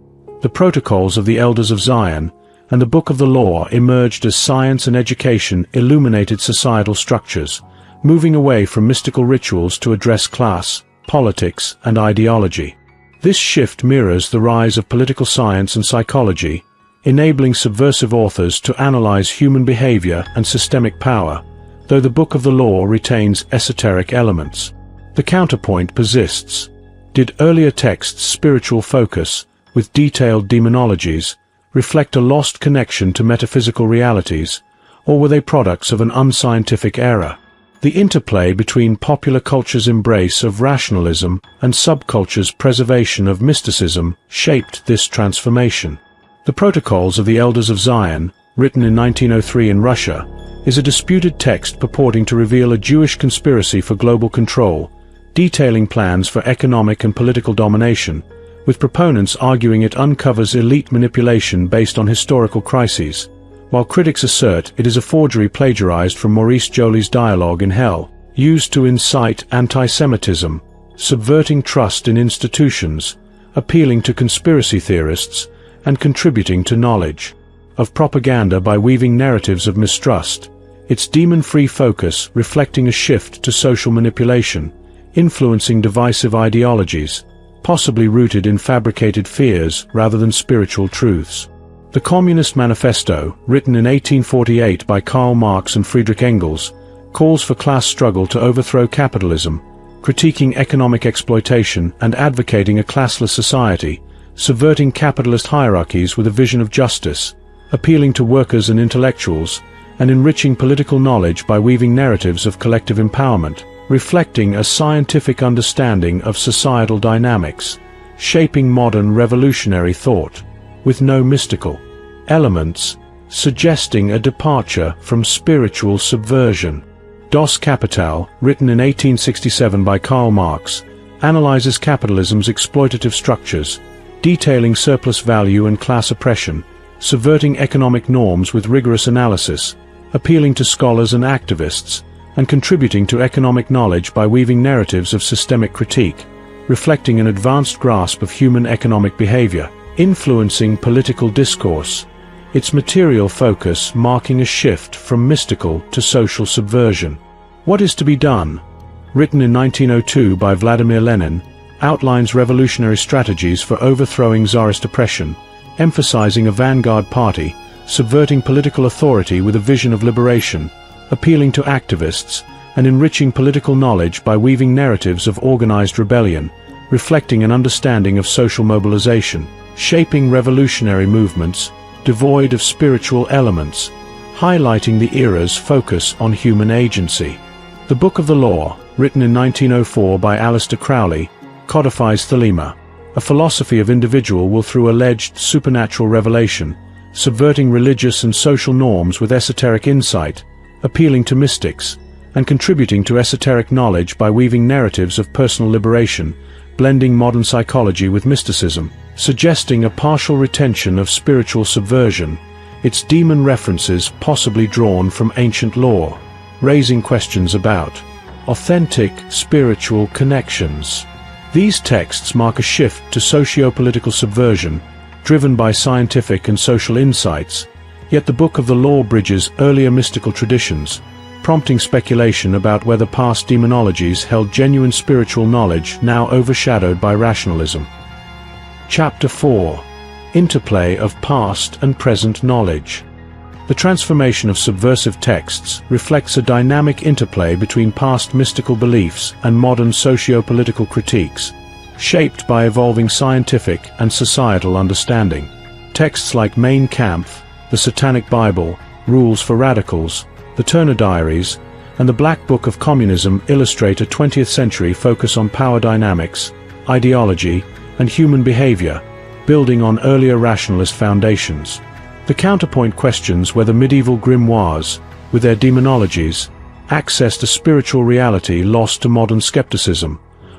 the Protocols of the Elders of Zion, and the Book of the Law emerged as science and education illuminated societal structures, moving away from mystical rituals to address class, politics, and ideology. This shift mirrors the rise of political science and psychology, enabling subversive authors to analyze human behavior and systemic power, though the Book of the Law retains esoteric elements. The counterpoint persists. Did earlier texts' spiritual focus, with detailed demonologies, reflect a lost connection to metaphysical realities, or were they products of an unscientific era? The interplay between popular culture's embrace of rationalism and subculture's preservation of mysticism shaped this transformation. The Protocols of the Elders of Zion, written in 1903 in Russia, is a disputed text purporting to reveal a Jewish conspiracy for global control, detailing plans for economic and political domination, with proponents arguing it uncovers elite manipulation based on historical crises, while critics assert it is a forgery plagiarized from Maurice Joly's Dialogue in Hell, used to incite anti-Semitism, subverting trust in institutions, appealing to conspiracy theorists, and contributing to knowledge of propaganda by weaving narratives of mistrust, its demon-free focus reflecting a shift to social manipulation, influencing divisive ideologies, possibly rooted in fabricated fears rather than spiritual truths. The Communist Manifesto, written in 1848 by Karl Marx and Friedrich Engels, calls for class struggle to overthrow capitalism, critiquing economic exploitation and advocating a classless society, subverting capitalist hierarchies with a vision of justice, appealing to workers and intellectuals, and enriching political knowledge by weaving narratives of collective empowerment, reflecting a scientific understanding of societal dynamics, shaping modern revolutionary thought, with no mystical elements, suggesting a departure from spiritual subversion. Das Kapital, written in 1867 by Karl Marx, analyzes capitalism's exploitative structures, detailing surplus value and class oppression, subverting economic norms with rigorous analysis, appealing to scholars and activists, and contributing to economic knowledge by weaving narratives of systemic critique, reflecting an advanced grasp of human economic behavior, influencing political discourse, its material focus marking a shift from mystical to social subversion. What is to be done? Written in 1902 by Vladimir Lenin, outlines revolutionary strategies for overthrowing Tsarist oppression, emphasizing a vanguard party, subverting political authority with a vision of liberation, appealing to activists, and enriching political knowledge by weaving narratives of organized rebellion, reflecting an understanding of social mobilization, shaping revolutionary movements, devoid of spiritual elements, highlighting the era's focus on human agency. The Book of the Law, written in 1904 by Aleister Crowley, codifies Thelema, a philosophy of individual will through alleged supernatural revelation, subverting religious and social norms with esoteric insight, appealing to mystics, and contributing to esoteric knowledge by weaving narratives of personal liberation, blending modern psychology with mysticism, suggesting a partial retention of spiritual subversion, its demon references possibly drawn from ancient lore, raising questions about authentic spiritual connections. These texts mark a shift to socio-political subversion, driven by scientific and social insights, yet the Book of the Law bridges earlier mystical traditions, prompting speculation about whether past demonologies held genuine spiritual knowledge now overshadowed by rationalism. Chapter 4. Interplay of Past and Present Knowledge. The transformation of subversive texts reflects a dynamic interplay between past mystical beliefs and modern socio-political critiques, shaped by evolving scientific and societal understanding. Texts like Mein Kampf, the Satanic Bible, Rules for Radicals, the Turner Diaries, and the Black Book of Communism illustrate a 20th century focus on power dynamics, ideology, and human behavior, building on earlier rationalist foundations. The counterpoint questions whether medieval grimoires, with their demonologies, accessed a spiritual reality lost to modern skepticism,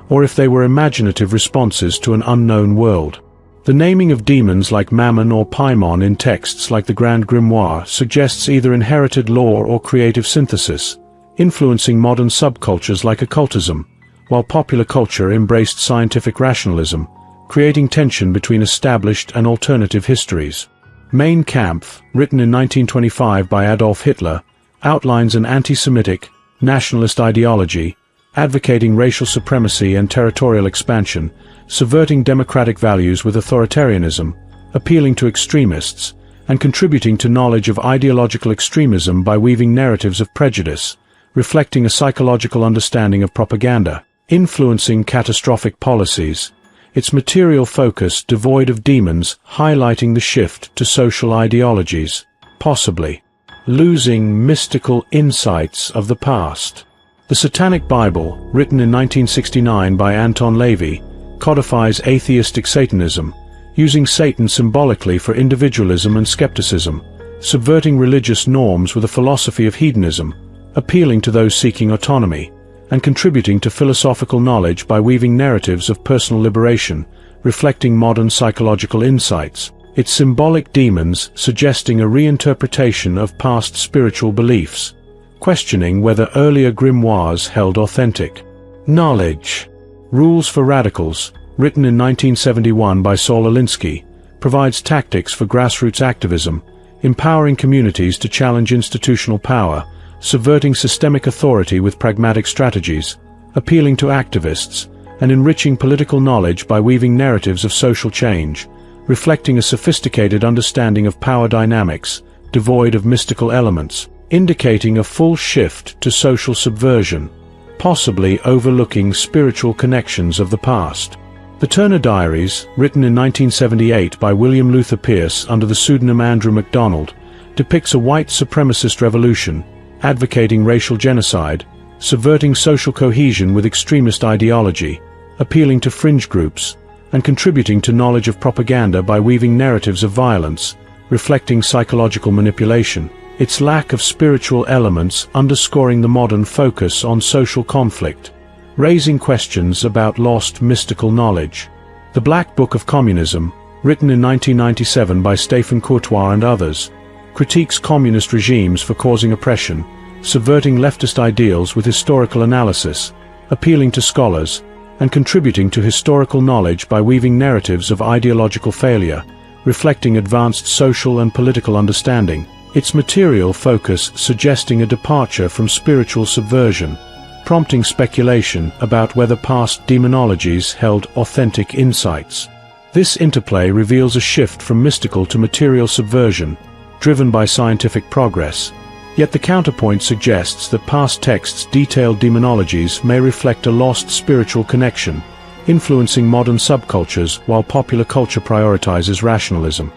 or if they were imaginative responses to an unknown world. The naming of demons like Mammon or Paimon in texts like the Grand Grimoire suggests either inherited lore or creative synthesis, influencing modern subcultures like occultism, while popular culture embraced scientific rationalism, creating tension between established and alternative histories. Mein Kampf, written in 1925 by Adolf Hitler, outlines an anti-Semitic, nationalist ideology, advocating racial supremacy and territorial expansion, subverting democratic values with authoritarianism, appealing to extremists, and contributing to knowledge of ideological extremism by weaving narratives of prejudice, reflecting a psychological understanding of propaganda, influencing catastrophic policies, its material focus devoid of demons highlighting the shift to social ideologies, possibly losing mystical insights of the past. The Satanic Bible, written in 1969 by Anton Lavey, codifies atheistic Satanism, using Satan symbolically for individualism and skepticism, subverting religious norms with a philosophy of hedonism, appealing to those seeking autonomy, and contributing to philosophical knowledge by weaving narratives of personal liberation, reflecting modern psychological insights. Its symbolic demons suggesting a reinterpretation of past spiritual beliefs, questioning whether earlier grimoires held authentic knowledge. Rules for Radicals, written in 1971 by Saul Alinsky, provides tactics for grassroots activism, empowering communities to challenge institutional power, subverting systemic authority with pragmatic strategies, appealing to activists, and enriching political knowledge by weaving narratives of social change, reflecting a sophisticated understanding of power dynamics, devoid of mystical elements, indicating a full shift to social subversion, possibly overlooking spiritual connections of the past. The Turner Diaries, written in 1978 by William Luther Pierce under the pseudonym Andrew MacDonald, depicts a white supremacist revolution, advocating racial genocide, subverting social cohesion with extremist ideology, appealing to fringe groups, and contributing to knowledge of propaganda by weaving narratives of violence, reflecting psychological manipulation. Its lack of spiritual elements underscoring the modern focus on social conflict, raising questions about lost mystical knowledge. The Black Book of Communism, written in 1997 by Stephen Courtois and others, critiques communist regimes for causing oppression, subverting leftist ideals with historical analysis, appealing to scholars, and contributing to historical knowledge by weaving narratives of ideological failure, reflecting advanced social and political understanding. Its material focus suggesting a departure from spiritual subversion, prompting speculation about whether past demonologies held authentic insights. This interplay reveals a shift from mystical to material subversion, driven by scientific progress. Yet the counterpoint suggests that past texts' detailed demonologies may reflect a lost spiritual connection, influencing modern subcultures while popular culture prioritizes rationalism.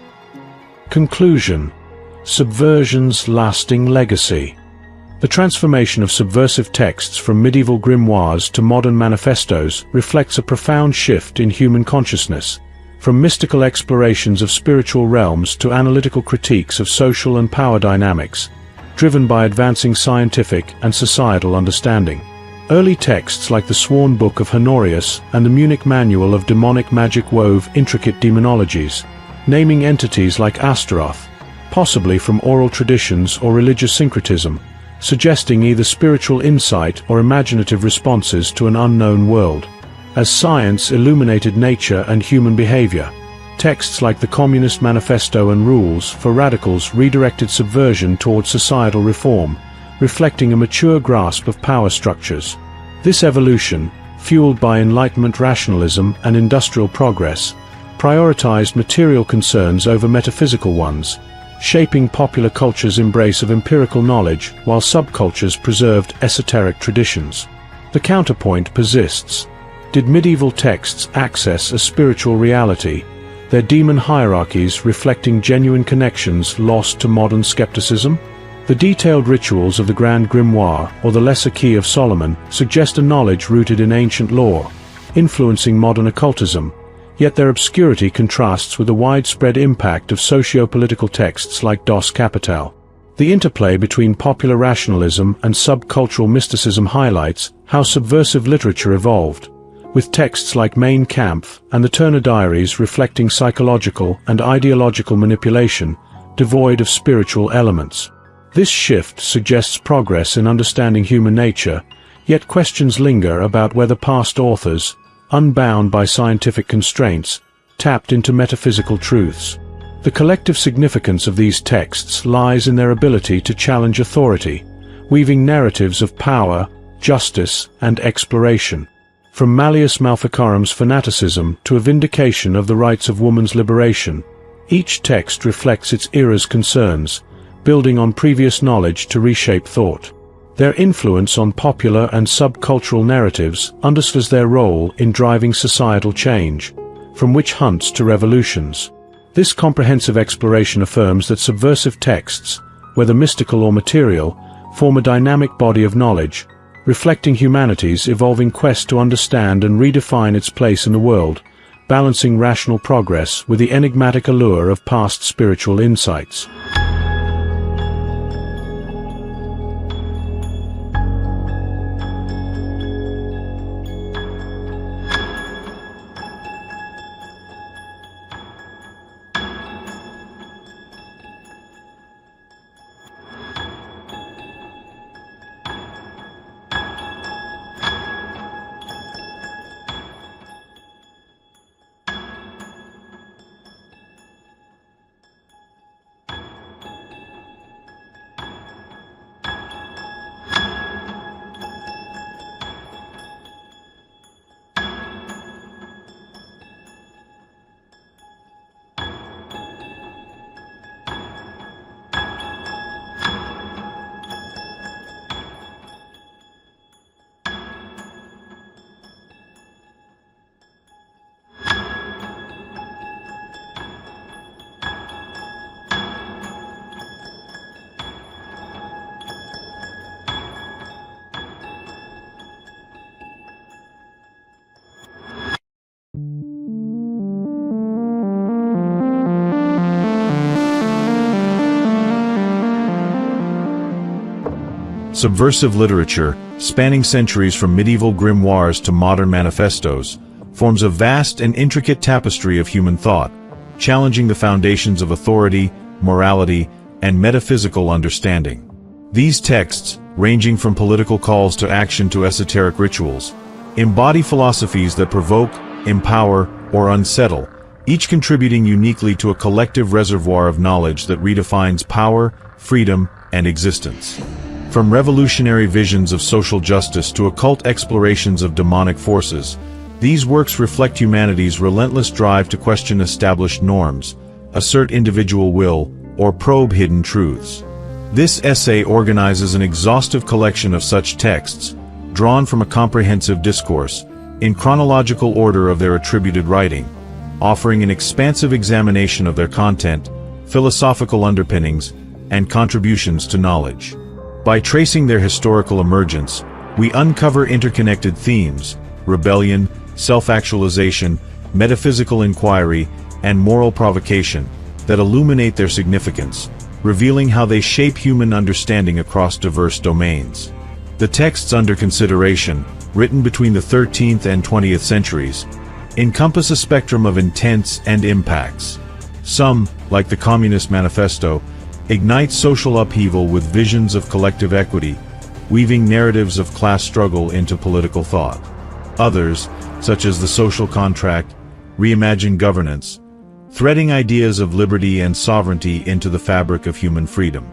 Conclusion: Subversion's lasting legacy. The transformation of subversive texts from medieval grimoires to modern manifestos reflects a profound shift in human consciousness, from mystical explorations of spiritual realms to analytical critiques of social and power dynamics, driven by advancing scientific and societal understanding. Early texts like the Sworn Book of Honorius and the Munich Manual of Demonic Magic wove intricate demonologies, naming entities like Astaroth, possibly from oral traditions or religious syncretism, suggesting either spiritual insight or imaginative responses to an unknown world. As science illuminated nature and human behavior, texts like the Communist Manifesto and Rules for Radicals redirected subversion towards societal reform, reflecting a mature grasp of power structures. This evolution, fueled by Enlightenment rationalism and industrial progress, prioritized material concerns over metaphysical ones, shaping popular culture's embrace of empirical knowledge while subcultures preserved esoteric traditions. The counterpoint persists. Did medieval texts access a spiritual reality, their demon hierarchies reflecting genuine connections lost to modern skepticism? The detailed rituals of the Grand Grimoire or the Lesser Key of Solomon suggest a knowledge rooted in ancient lore, influencing modern occultism, yet their obscurity contrasts with the widespread impact of socio-political texts like Dos Kapital. The interplay between popular rationalism and subcultural mysticism highlights how subversive literature evolved, with texts like Mein Kampf and the Turner Diaries reflecting psychological and ideological manipulation, devoid of spiritual elements. This shift suggests progress in understanding human nature, yet questions linger about whether past authors, unbound by scientific constraints, tapped into metaphysical truths. The collective significance of these texts lies in their ability to challenge authority, weaving narratives of power, justice, and exploration. From Malleus Maleficarum's fanaticism to a vindication of the rights of woman's liberation, each text reflects its era's concerns, building on previous knowledge to reshape thought. Their influence on popular and subcultural narratives underscores their role in driving societal change, from witch hunts to revolutions. This comprehensive exploration affirms that subversive texts, whether mystical or material, form a dynamic body of knowledge, reflecting humanity's evolving quest to understand and redefine its place in the world, balancing rational progress with the enigmatic allure of past spiritual insights. Subversive literature, spanning centuries from medieval grimoires to modern manifestos, forms a vast and intricate tapestry of human thought, challenging the foundations of authority, morality, and metaphysical understanding. These texts, ranging from political calls to action to esoteric rituals, embody philosophies that provoke, empower, or unsettle, each contributing uniquely to a collective reservoir of knowledge that redefines power, freedom, and existence. From revolutionary visions of social justice to occult explorations of demonic forces, these works reflect humanity's relentless drive to question established norms, assert individual will, or probe hidden truths. This essay organizes an exhaustive collection of such texts, drawn from a comprehensive discourse, in chronological order of their attributed writing, offering an expansive examination of their content, philosophical underpinnings, and contributions to knowledge. By tracing their historical emergence, we uncover interconnected themes: rebellion, self-actualization, metaphysical inquiry, and moral provocation that illuminate their significance, revealing how they shape human understanding across diverse domains. The texts under consideration, written between the 13th and 20th centuries, encompass a spectrum of intents and impacts. Some, like the Communist Manifesto, ignite social upheaval with visions of collective equity, weaving narratives of class struggle into political thought. Others, such as the Social Contract, reimagine governance, threading ideas of liberty and sovereignty into the fabric of human freedom.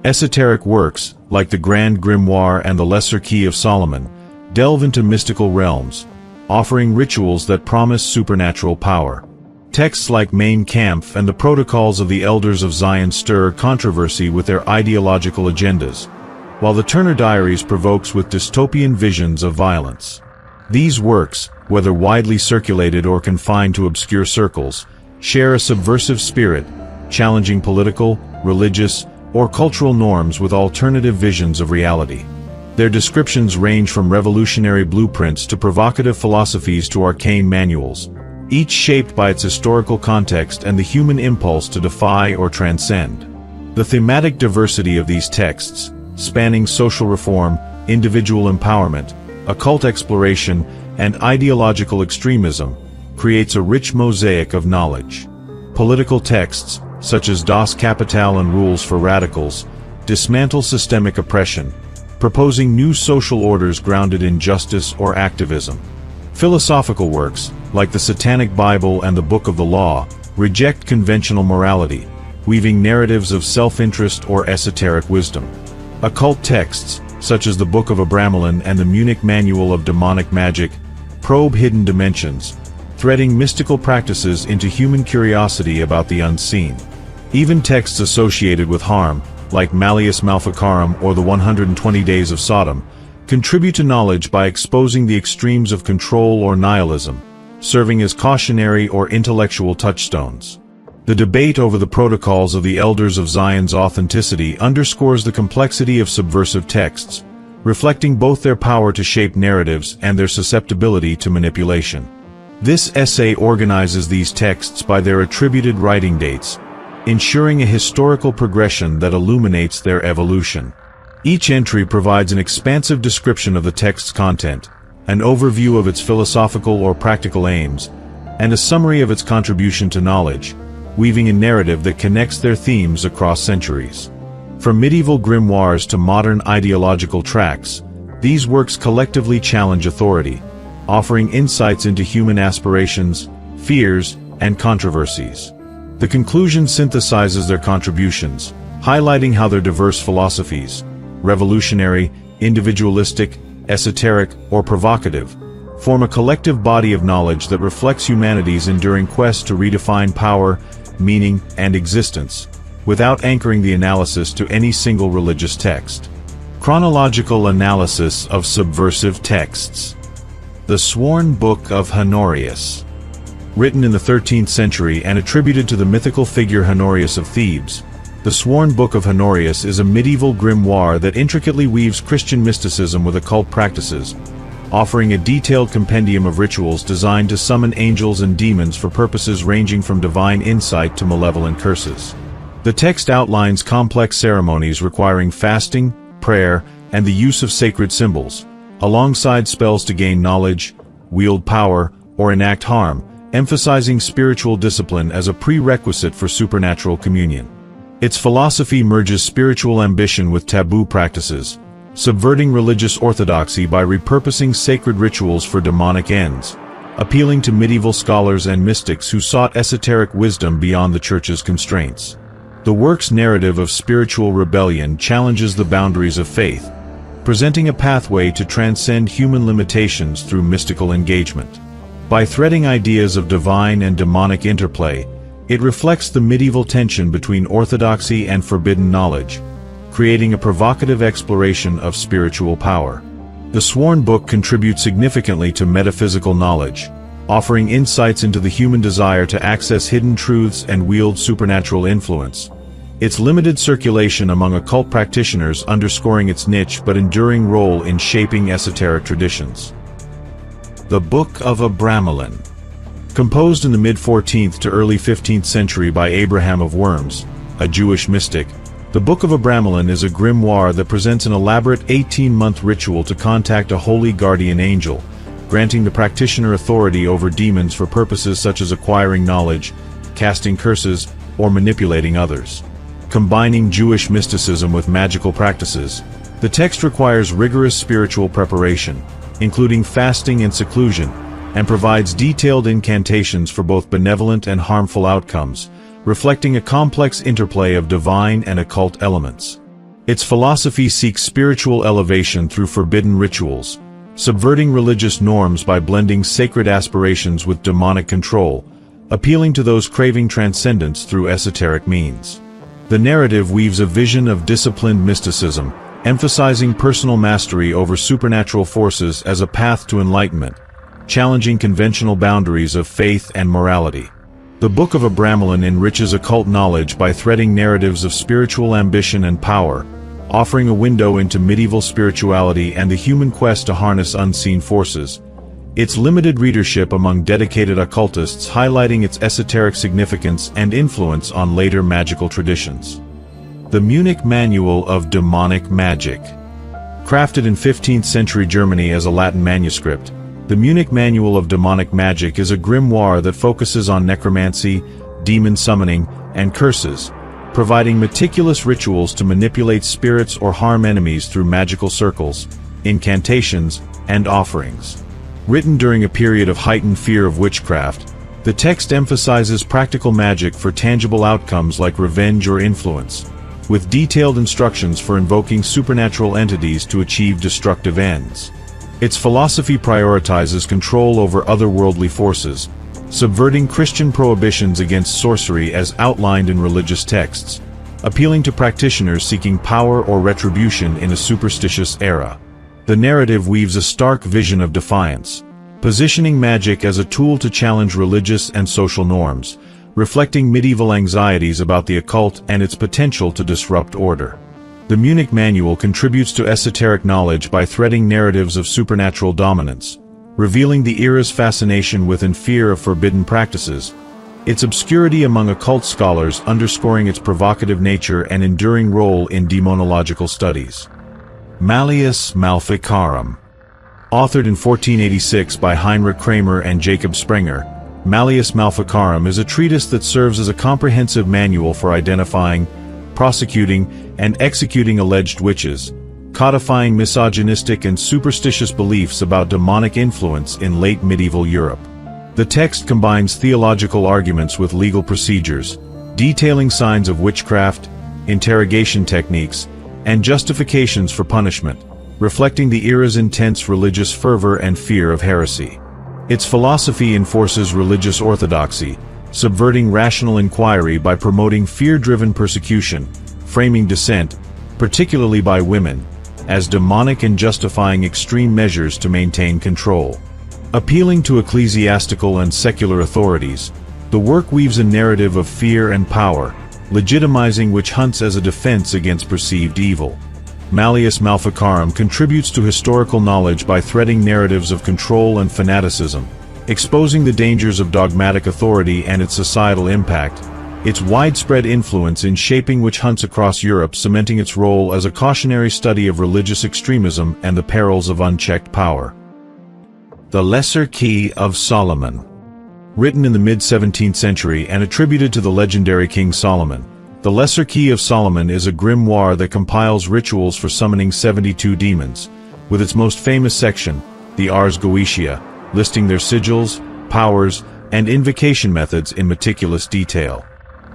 Esoteric works, like the Grand Grimoire and the Lesser Key of Solomon, delve into mystical realms, offering rituals that promise supernatural power. Texts like Mein Kampf and the Protocols of the Elders of Zion stir controversy with their ideological agendas, while the Turner Diaries provokes with dystopian visions of violence. These works, whether widely circulated or confined to obscure circles, share a subversive spirit, challenging political, religious, or cultural norms with alternative visions of reality. Their descriptions range from revolutionary blueprints to provocative philosophies to arcane manuals, each shaped by its historical context and the human impulse to defy or transcend. The thematic diversity of these texts, spanning social reform, individual empowerment, occult exploration, and ideological extremism, creates a rich mosaic of knowledge. Political texts, such as Das Kapital and Rules for Radicals, dismantle systemic oppression, proposing new social orders grounded in justice or activism. Philosophical works, like the Satanic Bible and the Book of the Law, reject conventional morality, weaving narratives of self-interest or esoteric wisdom. Occult texts, such as the Book of Abramelin and the Munich Manual of Demonic Magic, probe hidden dimensions, threading mystical practices into human curiosity about the unseen. Even texts associated with harm, like Malleus Maleficarum or the 120 Days of Sodom, contribute to knowledge by exposing the extremes of control or nihilism, serving as cautionary or intellectual touchstones. The debate over the Protocols of the Elders of Zion's authenticity underscores the complexity of subversive texts, reflecting both their power to shape narratives and their susceptibility to manipulation. This essay organizes these texts by their attributed writing dates, ensuring a historical progression that illuminates their evolution. Each entry provides an expansive description of the text's content, an overview of its philosophical or practical aims, and a summary of its contribution to knowledge, weaving a narrative that connects their themes across centuries. From medieval grimoires to modern ideological tracts, these works collectively challenge authority, offering insights into human aspirations, fears, and controversies. The conclusion synthesizes their contributions, highlighting how their diverse philosophies, revolutionary, individualistic, esoteric, or provocative, form a collective body of knowledge that reflects humanity's enduring quest to redefine power, meaning, and existence, without anchoring the analysis to any single religious text. Chronological analysis of subversive texts. The Sworn Book of Honorius. Written in the 13th century and attributed to the mythical figure Honorius of Thebes, the Sworn Book of Honorius is a medieval grimoire that intricately weaves Christian mysticism with occult practices, offering a detailed compendium of rituals designed to summon angels and demons for purposes ranging from divine insight to malevolent curses. The text outlines complex ceremonies requiring fasting, prayer, and the use of sacred symbols, alongside spells to gain knowledge, wield power, or enact harm, emphasizing spiritual discipline as a prerequisite for supernatural communion. Its philosophy merges spiritual ambition with taboo practices, subverting religious orthodoxy by repurposing sacred rituals for demonic ends, appealing to medieval scholars and mystics who sought esoteric wisdom beyond the Church's constraints. The work's narrative of spiritual rebellion challenges the boundaries of faith, presenting a pathway to transcend human limitations through mystical engagement. By threading ideas of divine and demonic interplay, it reflects the medieval tension between orthodoxy and forbidden knowledge, creating a provocative exploration of spiritual power. The Sworn Book contributes significantly to metaphysical knowledge, offering insights into the human desire to access hidden truths and wield supernatural influence. Its limited circulation among occult practitioners underscoring its niche but enduring role in shaping esoteric traditions. The Book of Abramelin. Composed in the mid-14th to early 15th century by Abraham of Worms, a Jewish mystic, the Book of Abramelin is a grimoire that presents an elaborate 18-month ritual to contact a holy guardian angel, granting the practitioner authority over demons for purposes such as acquiring knowledge, casting curses, or manipulating others. Combining Jewish mysticism with magical practices, the text requires rigorous spiritual preparation, including fasting and seclusion, and provides detailed incantations for both benevolent and harmful outcomes, reflecting a complex interplay of divine and occult elements. Its philosophy seeks spiritual elevation through forbidden rituals, subverting religious norms by blending sacred aspirations with demonic control, appealing to those craving transcendence through esoteric means. The narrative weaves a vision of disciplined mysticism, emphasizing personal mastery over supernatural forces as a path to enlightenment, challenging conventional boundaries of faith and morality. The Book of Abramelin enriches occult knowledge by threading narratives of spiritual ambition and power, offering a window into medieval spirituality and the human quest to harness unseen forces. Its limited readership among dedicated occultists highlighting its esoteric significance and influence on later magical traditions. The Munich Manual of Demonic Magic. Crafted in 15th century Germany as a Latin manuscript, the Munich Manual of Demonic Magic is a grimoire that focuses on necromancy, demon summoning, and curses, providing meticulous rituals to manipulate spirits or harm enemies through magical circles, incantations, and offerings. Written during a period of heightened fear of witchcraft, the text emphasizes practical magic for tangible outcomes like revenge or influence, with detailed instructions for invoking supernatural entities to achieve destructive ends. Its philosophy prioritizes control over otherworldly forces, subverting Christian prohibitions against sorcery as outlined in religious texts, appealing to practitioners seeking power or retribution in a superstitious era. The narrative weaves a stark vision of defiance, positioning magic as a tool to challenge religious and social norms, reflecting medieval anxieties about the occult and its potential to disrupt order. The Munich Manual contributes to esoteric knowledge by threading narratives of supernatural dominance, revealing the era's fascination with and fear of forbidden practices, its obscurity among occult scholars underscoring its provocative nature and enduring role in demonological studies. Malleus Maleficarum. Authored in 1486 by Heinrich Kramer and Jacob Sprenger, Malleus Maleficarum is a treatise that serves as a comprehensive manual for identifying, prosecuting, and executing alleged witches, codifying misogynistic and superstitious beliefs about demonic influence in late medieval Europe. The text combines theological arguments with legal procedures, detailing signs of witchcraft, interrogation techniques, and justifications for punishment, reflecting the era's intense religious fervor and fear of heresy. Its philosophy enforces religious orthodoxy, subverting rational inquiry by promoting fear-driven persecution, framing dissent, particularly by women, as demonic and justifying extreme measures to maintain control. Appealing to ecclesiastical and secular authorities, the work weaves a narrative of fear and power, legitimizing witch hunts as a defense against perceived evil. Malleus Maleficarum contributes to historical knowledge by threading narratives of control and fanaticism, exposing the dangers of dogmatic authority and its societal impact, its widespread influence in shaping witch hunts across Europe cementing its role as a cautionary study of religious extremism and the perils of unchecked power. The Lesser Key of Solomon. Written in the mid-17th century and attributed to the legendary King Solomon, the Lesser Key of Solomon is a grimoire that compiles rituals for summoning 72 demons, with its most famous section, the Ars Goetia, listing their sigils, powers, and invocation methods in meticulous detail.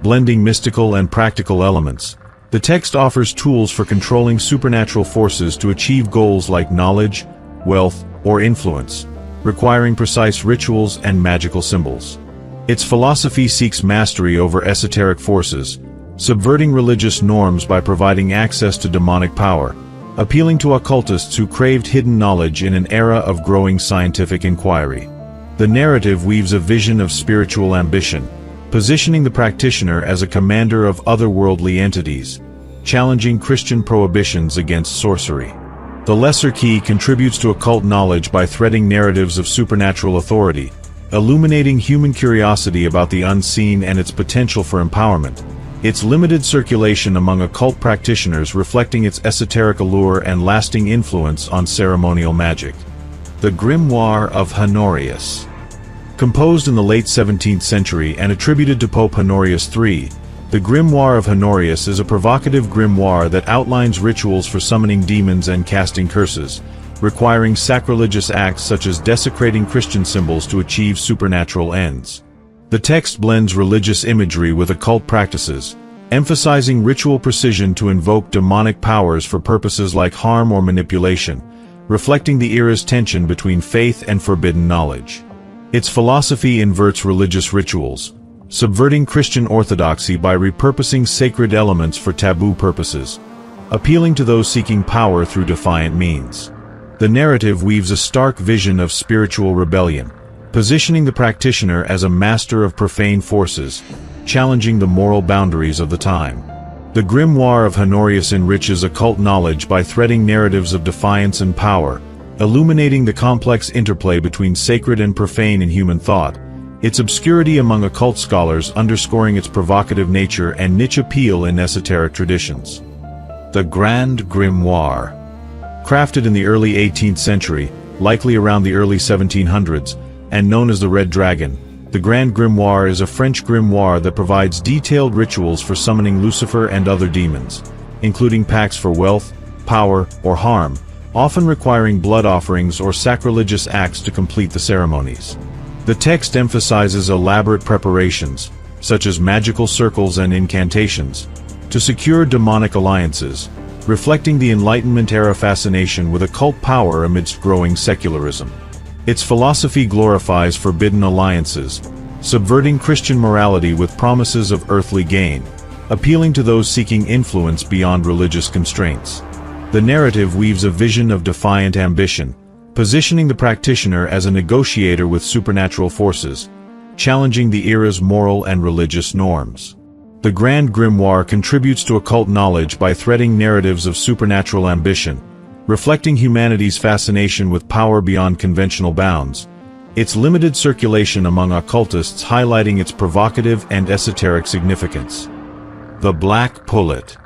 Blending mystical and practical elements, the text offers tools for controlling supernatural forces to achieve goals like knowledge, wealth, or influence, requiring precise rituals and magical symbols. Its philosophy seeks mastery over esoteric forces, subverting religious norms by providing access to demonic power, appealing to occultists who craved hidden knowledge in an era of growing scientific inquiry. The narrative weaves a vision of spiritual ambition, positioning the practitioner as a commander of otherworldly entities, challenging Christian prohibitions against sorcery. The Lesser Key contributes to occult knowledge by threading narratives of supernatural authority, illuminating human curiosity about the unseen and its potential for empowerment. Its limited circulation among occult practitioners reflecting its esoteric allure and lasting influence on ceremonial magic. The Grimoire of Honorius. Composed in the late 17th century and attributed to Pope Honorius III, the Grimoire of Honorius is a provocative grimoire that outlines rituals for summoning demons and casting curses, requiring sacrilegious acts such as desecrating Christian symbols to achieve supernatural ends. The text blends religious imagery with occult practices, emphasizing ritual precision to invoke demonic powers for purposes like harm or manipulation, reflecting the era's tension between faith and forbidden knowledge. Its philosophy inverts religious rituals, subverting Christian orthodoxy by repurposing sacred elements for taboo purposes, appealing to those seeking power through defiant means. The narrative weaves a stark vision of spiritual rebellion, positioning the practitioner as a master of profane forces, challenging the moral boundaries of the time. The Grimoire of Honorius enriches occult knowledge by threading narratives of defiance and power, illuminating the complex interplay between sacred and profane in human thought, its obscurity among occult scholars underscoring its provocative nature and niche appeal in esoteric traditions. The Grand Grimoire. Crafted in the early 18th century, likely around the early 1700s, and known as the Red Dragon, the Grand Grimoire is a French grimoire that provides detailed rituals for summoning Lucifer and other demons, including pacts for wealth, power, or harm, often requiring blood offerings or sacrilegious acts to complete the ceremonies. The text emphasizes elaborate preparations, such as magical circles and incantations, to secure demonic alliances, reflecting the Enlightenment-era fascination with occult power amidst growing secularism. Its philosophy glorifies forbidden alliances, subverting Christian morality with promises of earthly gain, appealing to those seeking influence beyond religious constraints. The narrative weaves a vision of defiant ambition, positioning the practitioner as a negotiator with supernatural forces, challenging the era's moral and religious norms. The Grand Grimoire contributes to occult knowledge by threading narratives of supernatural ambition, reflecting humanity's fascination with power beyond conventional bounds, its limited circulation among occultists highlighting its provocative and esoteric significance. The Black Pullet.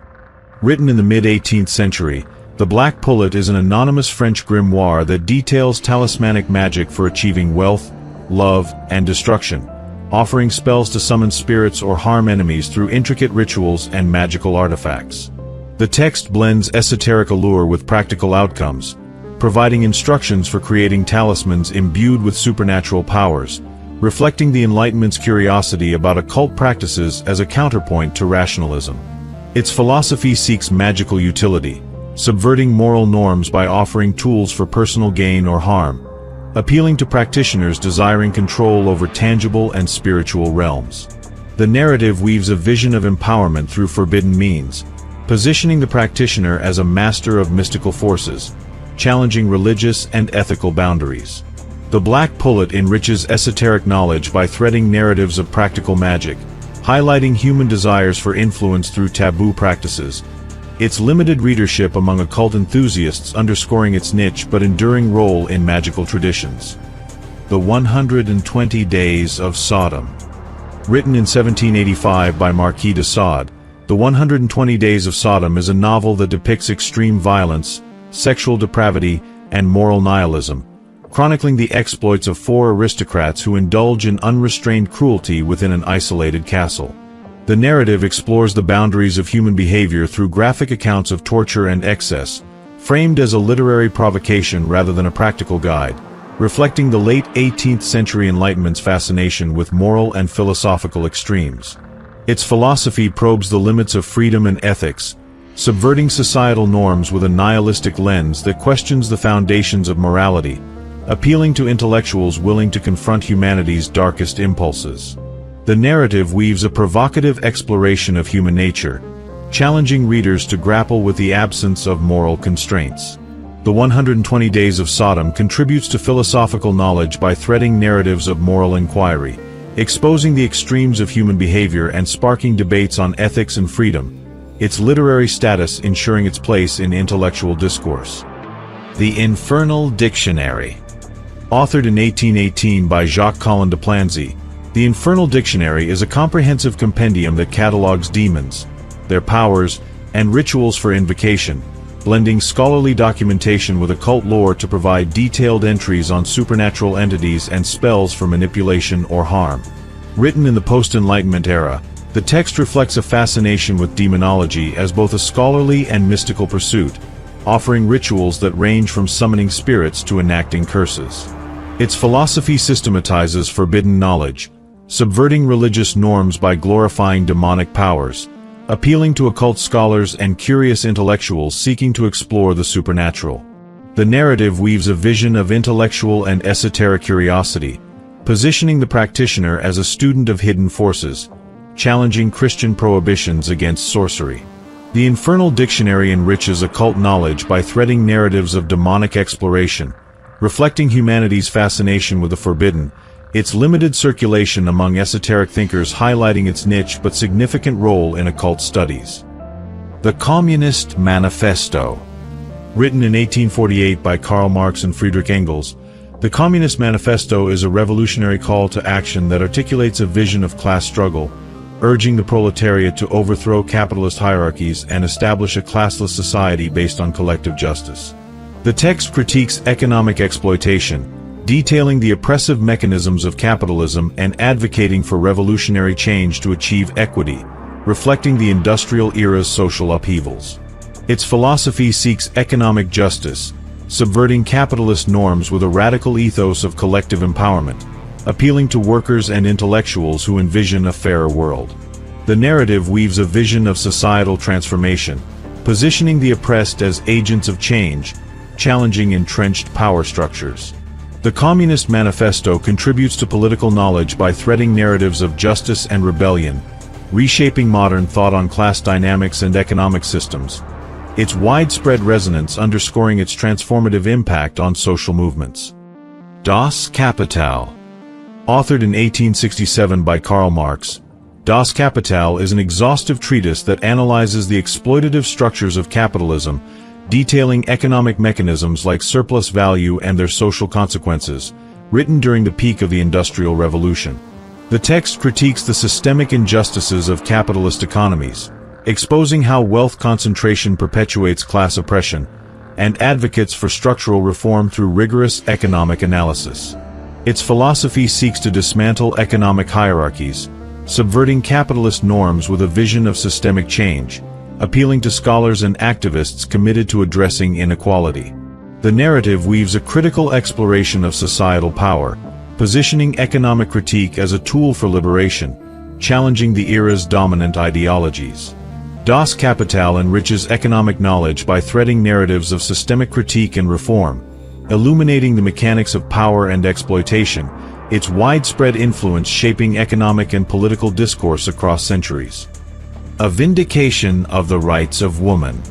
Written in the mid-18th century, the Black Pullet is an anonymous French grimoire that details talismanic magic for achieving wealth, love, and destruction, offering spells to summon spirits or harm enemies through intricate rituals and magical artifacts. The text blends esoteric allure with practical outcomes, providing instructions for creating talismans imbued with supernatural powers, reflecting the Enlightenment's curiosity about occult practices as a counterpoint to rationalism. Its philosophy seeks magical utility, subverting moral norms by offering tools for personal gain or harm, appealing to practitioners desiring control over tangible and spiritual realms. The narrative weaves a vision of empowerment through forbidden means, positioning the practitioner as a master of mystical forces, challenging religious and ethical boundaries. The Black Pullet enriches esoteric knowledge by threading narratives of practical magic, highlighting human desires for influence through taboo practices, its limited readership among occult enthusiasts underscoring its niche but enduring role in magical traditions. The 120 Days of Sodom. Written in 1785 by Marquis de Sade, The 120 Days of Sodom is a novel that depicts extreme violence, sexual depravity, and moral nihilism, chronicling the exploits of four aristocrats who indulge in unrestrained cruelty within an isolated castle. The narrative explores the boundaries of human behavior through graphic accounts of torture and excess, framed as a literary provocation rather than a practical guide, reflecting the late 18th century Enlightenment's fascination with moral and philosophical extremes. Its philosophy probes the limits of freedom and ethics, subverting societal norms with a nihilistic lens that questions the foundations of morality, appealing to intellectuals willing to confront humanity's darkest impulses. The narrative weaves a provocative exploration of human nature, challenging readers to grapple with the absence of moral constraints. The 120 Days of Sodom contributes to philosophical knowledge by threading narratives of moral inquiry, exposing the extremes of human behavior and sparking debates on ethics and freedom, its literary status ensuring its place in intellectual discourse. The Infernal Dictionary. Authored in 1818 by Jacques-Collin de Planzy, The Infernal Dictionary is a comprehensive compendium that catalogues demons, their powers, and rituals for invocation, blending scholarly documentation with occult lore to provide detailed entries on supernatural entities and spells for manipulation or harm. Written in the post-Enlightenment era, the text reflects a fascination with demonology as both a scholarly and mystical pursuit, offering rituals that range from summoning spirits to enacting curses. Its philosophy systematizes forbidden knowledge, subverting religious norms by glorifying demonic powers, appealing to occult scholars and curious intellectuals seeking to explore the supernatural. The narrative weaves a vision of intellectual and esoteric curiosity, positioning the practitioner as a student of hidden forces, challenging Christian prohibitions against sorcery. The Infernal Dictionary enriches occult knowledge by threading narratives of demonic exploration, reflecting humanity's fascination with the forbidden, its limited circulation among esoteric thinkers highlighting its niche but significant role in occult studies. The Communist Manifesto. Written in 1848 by Karl Marx and Friedrich Engels, the Communist Manifesto is a revolutionary call to action that articulates a vision of class struggle, urging the proletariat to overthrow capitalist hierarchies and establish a classless society based on collective justice. The text critiques economic exploitation, detailing the oppressive mechanisms of capitalism and advocating for revolutionary change to achieve equity, reflecting the industrial era's social upheavals. Its philosophy seeks economic justice, subverting capitalist norms with a radical ethos of collective empowerment, appealing to workers and intellectuals who envision a fairer world. The narrative weaves a vision of societal transformation, positioning the oppressed as agents of change, challenging entrenched power structures. The Communist Manifesto contributes to political knowledge by threading narratives of justice and rebellion, reshaping modern thought on class dynamics and economic systems, its widespread resonance underscoring its transformative impact on social movements. Das Kapital. Authored in 1867 by Karl Marx, Das Kapital is an exhaustive treatise that analyzes the exploitative structures of capitalism, detailing economic mechanisms like surplus value and their social consequences, written during the peak of the Industrial Revolution. The text critiques the systemic injustices of capitalist economies, exposing how wealth concentration perpetuates class oppression, and advocates for structural reform through rigorous economic analysis. Its philosophy seeks to dismantle economic hierarchies, subverting capitalist norms with a vision of systemic change, appealing to scholars and activists committed to addressing inequality. The narrative weaves a critical exploration of societal power, positioning economic critique as a tool for liberation, challenging the era's dominant ideologies. Das Kapital enriches economic knowledge by threading narratives of systemic critique and reform, illuminating the mechanics of power and exploitation, its widespread influence shaping economic and political discourse across centuries. A Vindication of the Rights of Woman.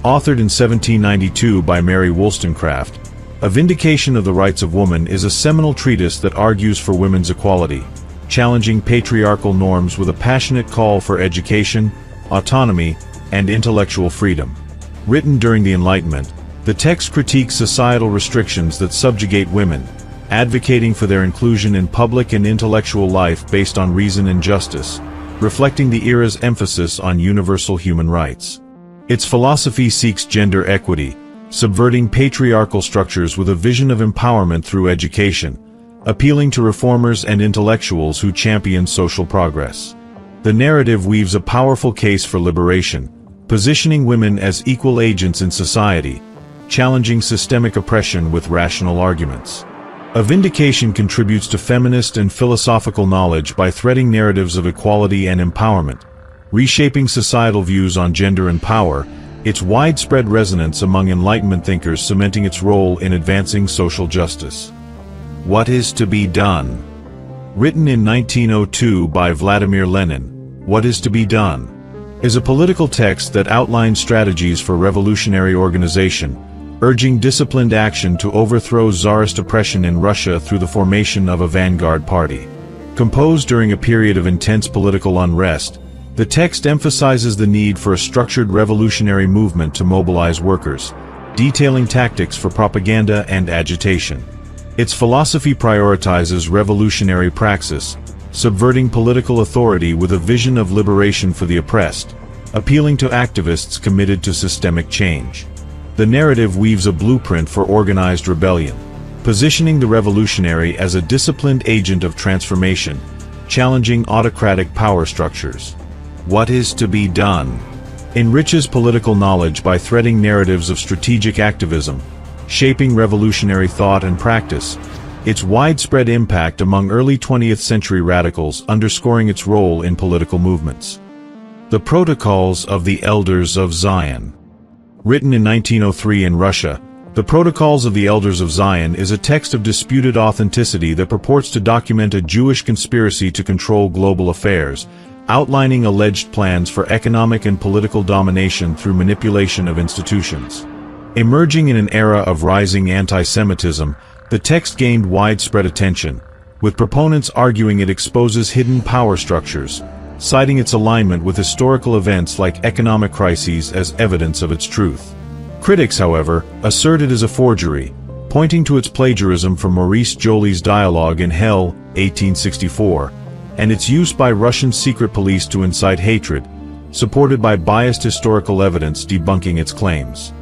Authored in 1792 by Mary Wollstonecraft, A Vindication of the Rights of Woman is a seminal treatise that argues for women's equality, challenging patriarchal norms with a passionate call for education, autonomy, and intellectual freedom. Written during the Enlightenment, the text critiques societal restrictions that subjugate women, advocating for their inclusion in public and intellectual life based on reason and justice, reflecting the era's emphasis on universal human rights. Its philosophy seeks gender equity, subverting patriarchal structures with a vision of empowerment through education, appealing to reformers and intellectuals who champion social progress. The narrative weaves a powerful case for liberation, positioning women as equal agents in society, challenging systemic oppression with rational arguments. A Vindication contributes to feminist and philosophical knowledge by threading narratives of equality and empowerment, reshaping societal views on gender and power, its widespread resonance among Enlightenment thinkers cementing its role in advancing social justice. What is to be done? Written in 1902 by Vladimir Lenin, What is to be done? Is a political text that outlines strategies for revolutionary organization, urging disciplined action to overthrow Tsarist oppression in Russia through the formation of a vanguard party. Composed during a period of intense political unrest, the text emphasizes the need for a structured revolutionary movement to mobilize workers, detailing tactics for propaganda and agitation. Its philosophy prioritizes revolutionary praxis, subverting political authority with a vision of liberation for the oppressed, appealing to activists committed to systemic change. The narrative weaves a blueprint for organized rebellion, positioning the revolutionary as a disciplined agent of transformation, challenging autocratic power structures. What is to be done? Enriches political knowledge by threading narratives of strategic activism, shaping revolutionary thought and practice, its widespread impact among early 20th century radicals underscoring its role in political movements. The Protocols of the Elders of Zion. Written in 1903 in Russia, The Protocols of the Elders of Zion is a text of disputed authenticity that purports to document a Jewish conspiracy to control global affairs, outlining alleged plans for economic and political domination through manipulation of institutions. Emerging in an era of rising anti-Semitism, the text gained widespread attention, with proponents arguing it exposes hidden power structures, citing its alignment with historical events like economic crises as evidence of its truth. Critics, however, assert it is a forgery, pointing to its plagiarism from Maurice Joly's Dialogue in Hell, 1864, and its use by Russian secret police to incite hatred, supported by biased historical evidence debunking its claims.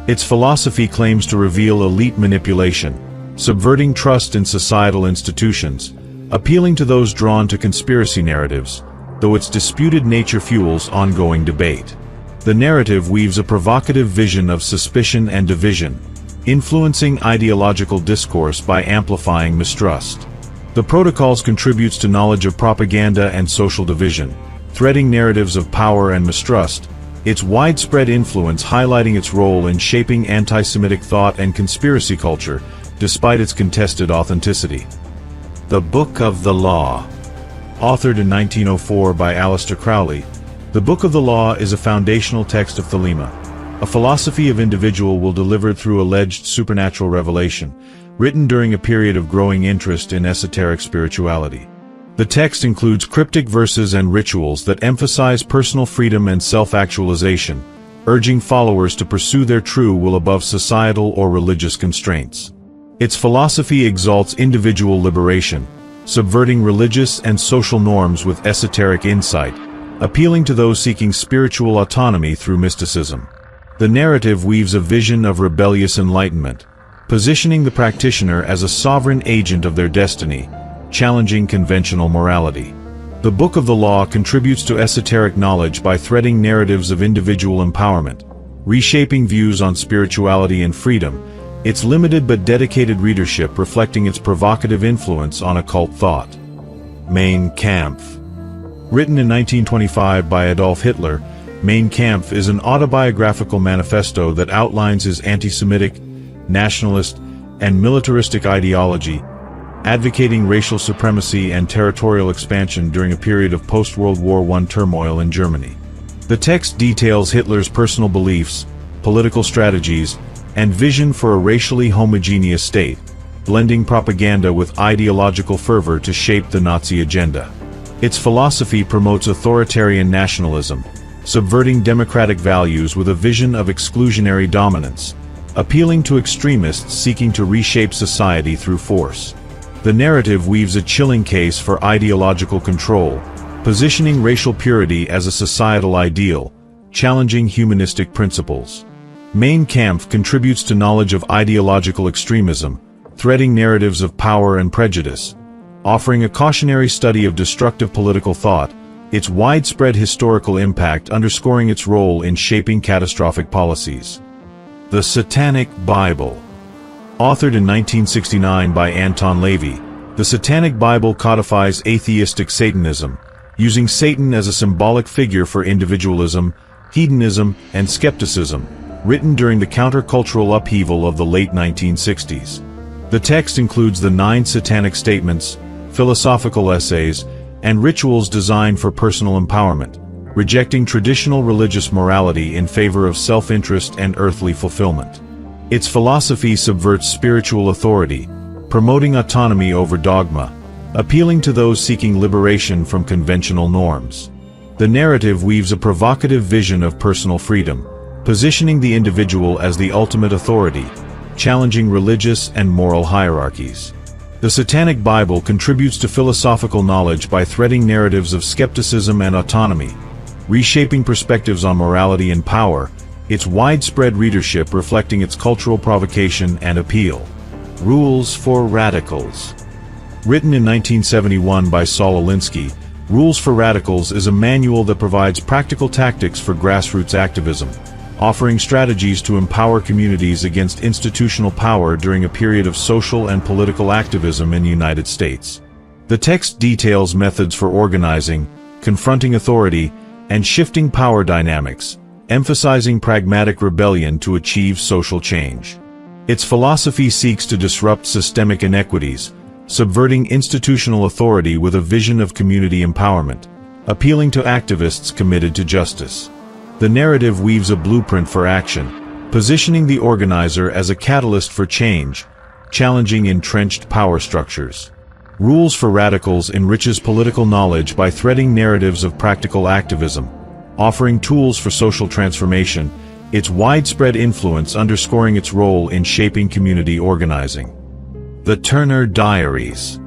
Its philosophy claims to reveal elite manipulation, subverting trust in societal institutions, appealing to those drawn to conspiracy narratives, though its disputed nature fuels ongoing debate. The narrative weaves a provocative vision of suspicion and division, influencing ideological discourse by amplifying mistrust. The Protocols contributes to knowledge of propaganda and social division, threading narratives of power and mistrust, its widespread influence highlighting its role in shaping anti-Semitic thought and conspiracy culture, despite its contested authenticity. The Book of the Law. Authored in 1904 by Aleister Crowley, the Book of the Law is a foundational text of Thelema, a philosophy of individual will delivered through alleged supernatural revelation, written during a period of growing interest in esoteric spirituality. The text includes cryptic verses and rituals that emphasize personal freedom and self-actualization, urging followers to pursue their true will above societal or religious constraints. Its philosophy exalts individual liberation, subverting religious and social norms with esoteric insight, appealing to those seeking spiritual autonomy through mysticism. The narrative weaves a vision of rebellious enlightenment, positioning the practitioner as a sovereign agent of their destiny, challenging conventional morality. The Book of the Law contributes to esoteric knowledge by threading narratives of individual empowerment, reshaping views on spirituality and freedom, its limited but dedicated readership reflecting its provocative influence on occult thought. Mein Kampf. Written in 1925 by Adolf Hitler, Mein Kampf is an autobiographical manifesto that outlines his anti-Semitic, nationalist, and militaristic ideology, advocating racial supremacy and territorial expansion during a period of post-World War I turmoil in Germany. The text details Hitler's personal beliefs, political strategies, and vision for a racially homogeneous state, blending propaganda with ideological fervor to shape the Nazi agenda. Its philosophy promotes authoritarian nationalism, subverting democratic values with a vision of exclusionary dominance, appealing to extremists seeking to reshape society through force. The narrative weaves a chilling case for ideological control, positioning racial purity as a societal ideal, challenging humanistic principles. Mein Kampf contributes to knowledge of ideological extremism, threading narratives of power and prejudice. Offering a cautionary study of destructive political thought, its widespread historical impact underscoring its role in shaping catastrophic policies. The Satanic Bible. Authored in 1969 by Anton Lavey, the Satanic Bible codifies atheistic Satanism, using Satan as a symbolic figure for individualism, hedonism, and skepticism, written during the countercultural upheaval of the late 1960s. The text includes the 9 satanic statements, philosophical essays, and rituals designed for personal empowerment, rejecting traditional religious morality in favor of self-interest and earthly fulfillment. Its philosophy subverts spiritual authority, promoting autonomy over dogma, appealing to those seeking liberation from conventional norms. The narrative weaves a provocative vision of personal freedom, positioning the individual as the ultimate authority, challenging religious and moral hierarchies. The Satanic Bible contributes to philosophical knowledge by threading narratives of skepticism and autonomy, reshaping perspectives on morality and power, its widespread readership reflecting its cultural provocation and appeal. Rules for Radicals. Written in 1971 by Saul Alinsky, Rules for Radicals is a manual that provides practical tactics for grassroots activism, offering strategies to empower communities against institutional power during a period of social and political activism in the United States. The text details methods for organizing, confronting authority, and shifting power dynamics, emphasizing pragmatic rebellion to achieve social change. Its philosophy seeks to disrupt systemic inequities, subverting institutional authority with a vision of community empowerment, appealing to activists committed to justice. The narrative weaves a blueprint for action, positioning the organizer as a catalyst for change, challenging entrenched power structures. Rules for Radicals enriches political knowledge by threading narratives of practical activism, offering tools for social transformation, its widespread influence underscoring its role in shaping community organizing. The Turner Diaries.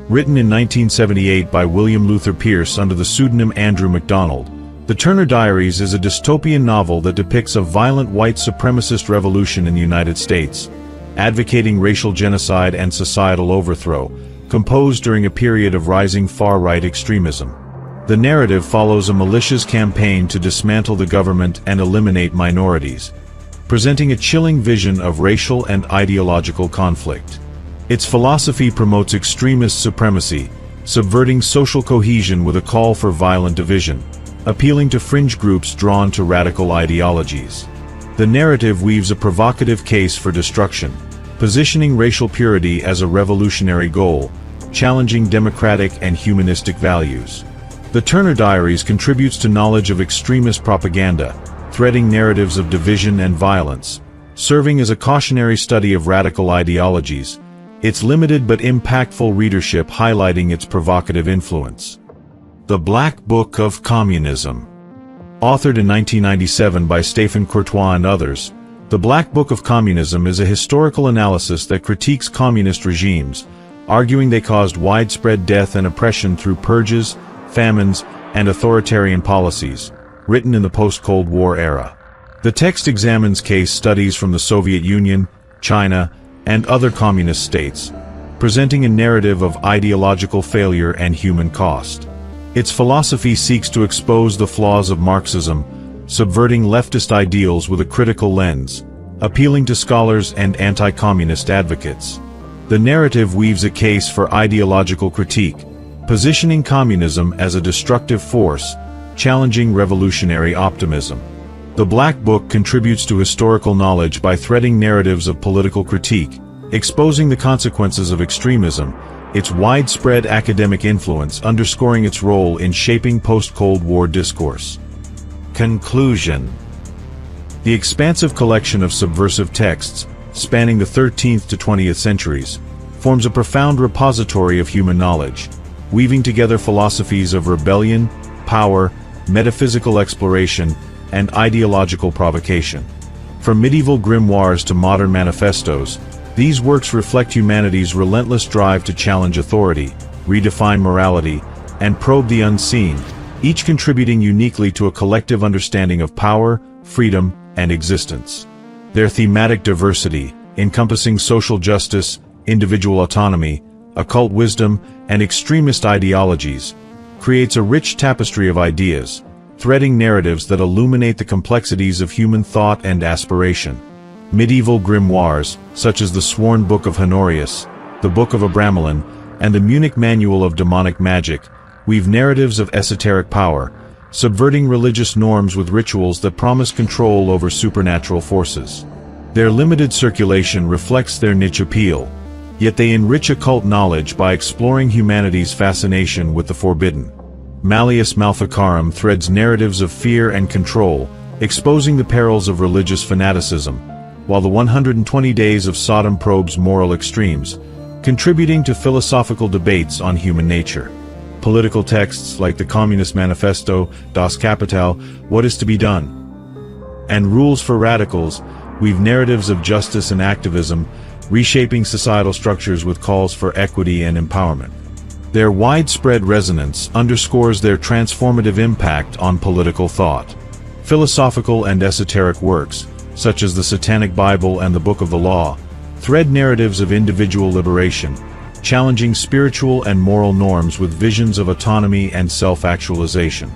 Written in 1978 by William Luther Pierce under the pseudonym Andrew MacDonald, The Turner Diaries is a dystopian novel that depicts a violent white supremacist revolution in the United States, advocating racial genocide and societal overthrow, composed during a period of rising far-right extremism. The narrative follows a malicious campaign to dismantle the government and eliminate minorities, presenting a chilling vision of racial and ideological conflict. Its philosophy promotes extremist supremacy, subverting social cohesion with a call for violent division, appealing to fringe groups drawn to radical ideologies. The narrative weaves a provocative case for destruction, positioning racial purity as a revolutionary goal, challenging democratic and humanistic values. The Turner Diaries contributes to knowledge of extremist propaganda, threading narratives of division and violence, serving as a cautionary study of radical ideologies, its limited but impactful readership highlighting its provocative influence. The Black Book of Communism. Authored in 1997 by Stephen Courtois and others, The Black Book of Communism is a historical analysis that critiques communist regimes, arguing they caused widespread death and oppression through purges, famines, and authoritarian policies, written in the post-Cold War era. The text examines case studies from the Soviet Union, China, and other communist states, presenting a narrative of ideological failure and human cost. Its philosophy seeks to expose the flaws of Marxism, subverting leftist ideals with a critical lens, appealing to scholars and anti-communist advocates. The narrative weaves a case for ideological critique, positioning communism as a destructive force, challenging revolutionary optimism. The Black Book contributes to historical knowledge by threading narratives of political critique, exposing the consequences of extremism, its widespread academic influence underscoring its role in shaping post-Cold War discourse. Conclusion. The expansive collection of subversive texts, spanning the 13th to 20th centuries, forms a profound repository of human knowledge, weaving together philosophies of rebellion, power, metaphysical exploration, and ideological provocation. From medieval grimoires to modern manifestos, these works reflect humanity's relentless drive to challenge authority, redefine morality, and probe the unseen, each contributing uniquely to a collective understanding of power, freedom, and existence. Their thematic diversity, encompassing social justice, individual autonomy, occult wisdom, and extremist ideologies, creates a rich tapestry of ideas, threading narratives that illuminate the complexities of human thought and aspiration. Medieval grimoires, such as the Sworn Book of Honorius, the Book of Abramelin, and the Munich Manual of Demonic Magic, weave narratives of esoteric power, subverting religious norms with rituals that promise control over supernatural forces. Their limited circulation reflects their niche appeal, yet they enrich occult knowledge by exploring humanity's fascination with the forbidden. Malleus Maleficarum threads narratives of fear and control, exposing the perils of religious fanaticism, while the 120 Days of Sodom probes moral extremes, contributing to philosophical debates on human nature. Political texts like the Communist Manifesto, Das Kapital, What is to be Done, and Rules for Radicals weave narratives of justice and activism, reshaping societal structures with calls for equity and empowerment. Their widespread resonance underscores their transformative impact on political thought. Philosophical and esoteric works, such as the Satanic Bible and the Book of the Law, thread narratives of individual liberation, challenging spiritual and moral norms with visions of autonomy and self-actualization.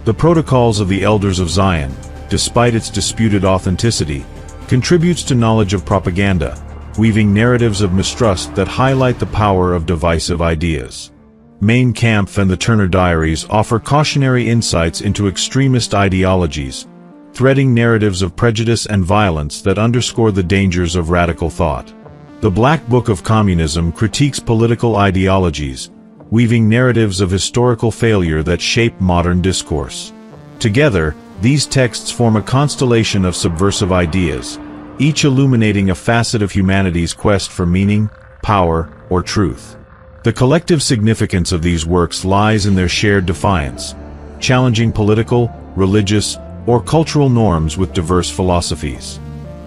The Protocols of the Elders of Zion, despite its disputed authenticity, contributes to knowledge of propaganda, weaving narratives of mistrust that highlight the power of divisive ideas. Mein Kampf and the Turner Diaries offer cautionary insights into extremist ideologies, threading narratives of prejudice and violence that underscore the dangers of radical thought. The Black Book of Communism critiques political ideologies, weaving narratives of historical failure that shape modern discourse. Together, these texts form a constellation of subversive ideas, each illuminating a facet of humanity's quest for meaning, power, or truth. The collective significance of these works lies in their shared defiance, challenging political, religious, or cultural norms with diverse philosophies.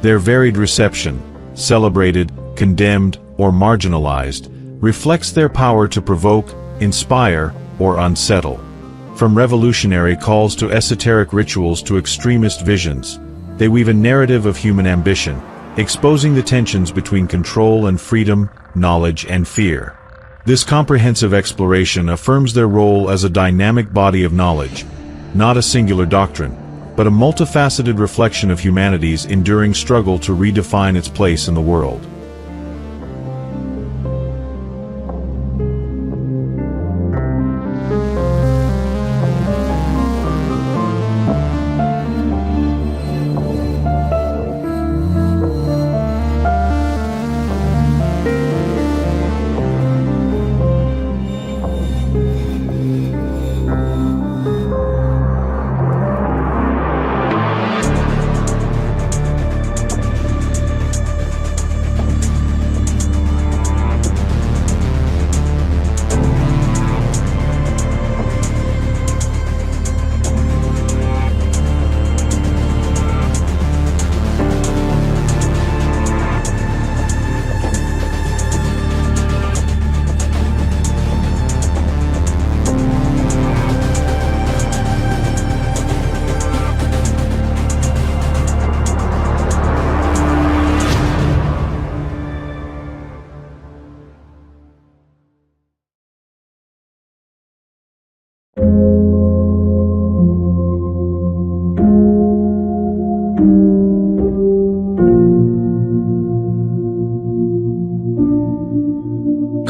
Their varied reception, celebrated, condemned, or marginalized, reflects their power to provoke, inspire, or unsettle. From revolutionary calls to esoteric rituals to extremist visions, they weave a narrative of human ambition, exposing the tensions between control and freedom, knowledge and fear. This comprehensive exploration affirms their role as a dynamic body of knowledge, not a singular doctrine, but a multifaceted reflection of humanity's enduring struggle to redefine its place in the world.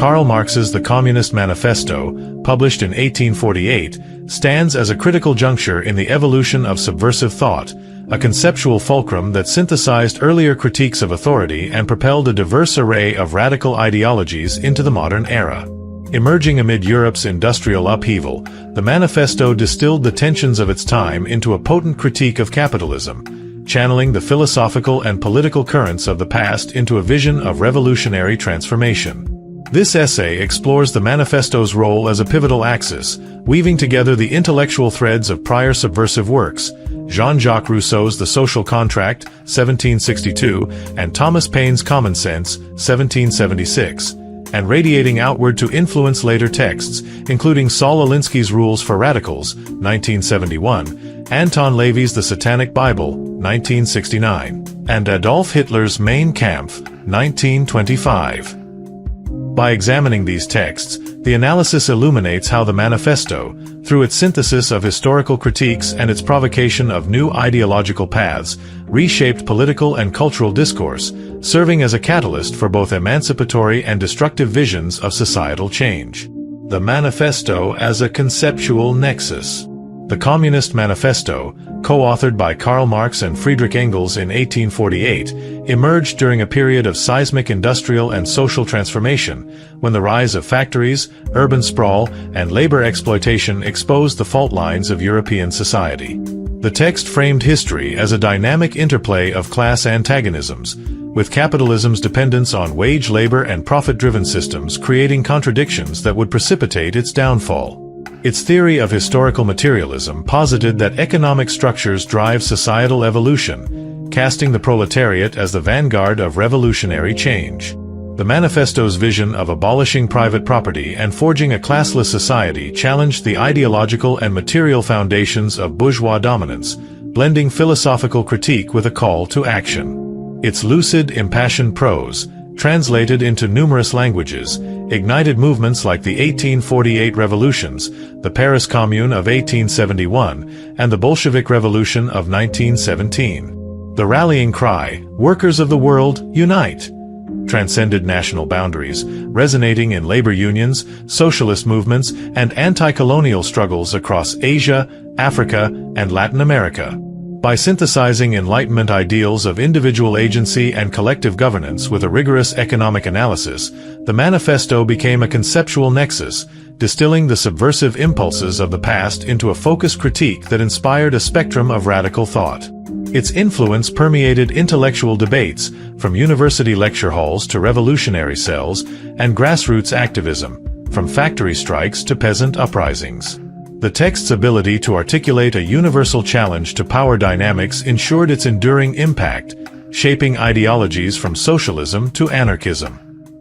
Karl Marx's The Communist Manifesto, published in 1848, stands as a critical juncture in the evolution of subversive thought, a conceptual fulcrum that synthesized earlier critiques of authority and propelled a diverse array of radical ideologies into the modern era. Emerging amid Europe's industrial upheaval, the manifesto distilled the tensions of its time into a potent critique of capitalism, channeling the philosophical and political currents of the past into a vision of revolutionary transformation. This essay explores the manifesto's role as a pivotal axis, weaving together the intellectual threads of prior subversive works, Jean-Jacques Rousseau's The Social Contract, 1762, and Thomas Paine's Common Sense, 1776, and radiating outward to influence later texts, including Saul Alinsky's Rules for Radicals, 1971, Anton LaVey's The Satanic Bible, 1969, and Adolf Hitler's Mein Kampf, 1925. By examining these texts, the analysis illuminates how the manifesto, through its synthesis of historical critiques and its provocation of new ideological paths, reshaped political and cultural discourse, serving as a catalyst for both emancipatory and destructive visions of societal change. The manifesto as a conceptual nexus. The Communist Manifesto, co-authored by Karl Marx and Friedrich Engels in 1848, emerged during a period of seismic industrial and social transformation, when the rise of factories, urban sprawl, and labor exploitation exposed the fault lines of European society. The text framed history as a dynamic interplay of class antagonisms, with capitalism's dependence on wage labor and profit-driven systems creating contradictions that would precipitate its downfall. Its theory of historical materialism posited that economic structures drive societal evolution, casting the proletariat as the vanguard of revolutionary change. The manifesto's vision of abolishing private property and forging a classless society challenged the ideological and material foundations of bourgeois dominance, blending philosophical critique with a call to action. Its lucid, impassioned prose, translated into numerous languages, ignited movements like the 1848 revolutions, the Paris Commune of 1871, and the Bolshevik Revolution of 1917. The rallying cry, "Workers of the world, unite!" transcended national boundaries, resonating in labor unions, socialist movements, and anti-colonial struggles across Asia, Africa, and Latin America. By synthesizing Enlightenment ideals of individual agency and collective governance with a rigorous economic analysis, the manifesto became a conceptual nexus, distilling the subversive impulses of the past into a focused critique that inspired a spectrum of radical thought. Its influence permeated intellectual debates, from university lecture halls to revolutionary cells, and grassroots activism, from factory strikes to peasant uprisings. The text's ability to articulate a universal challenge to power dynamics ensured its enduring impact, shaping ideologies from socialism to anarchism.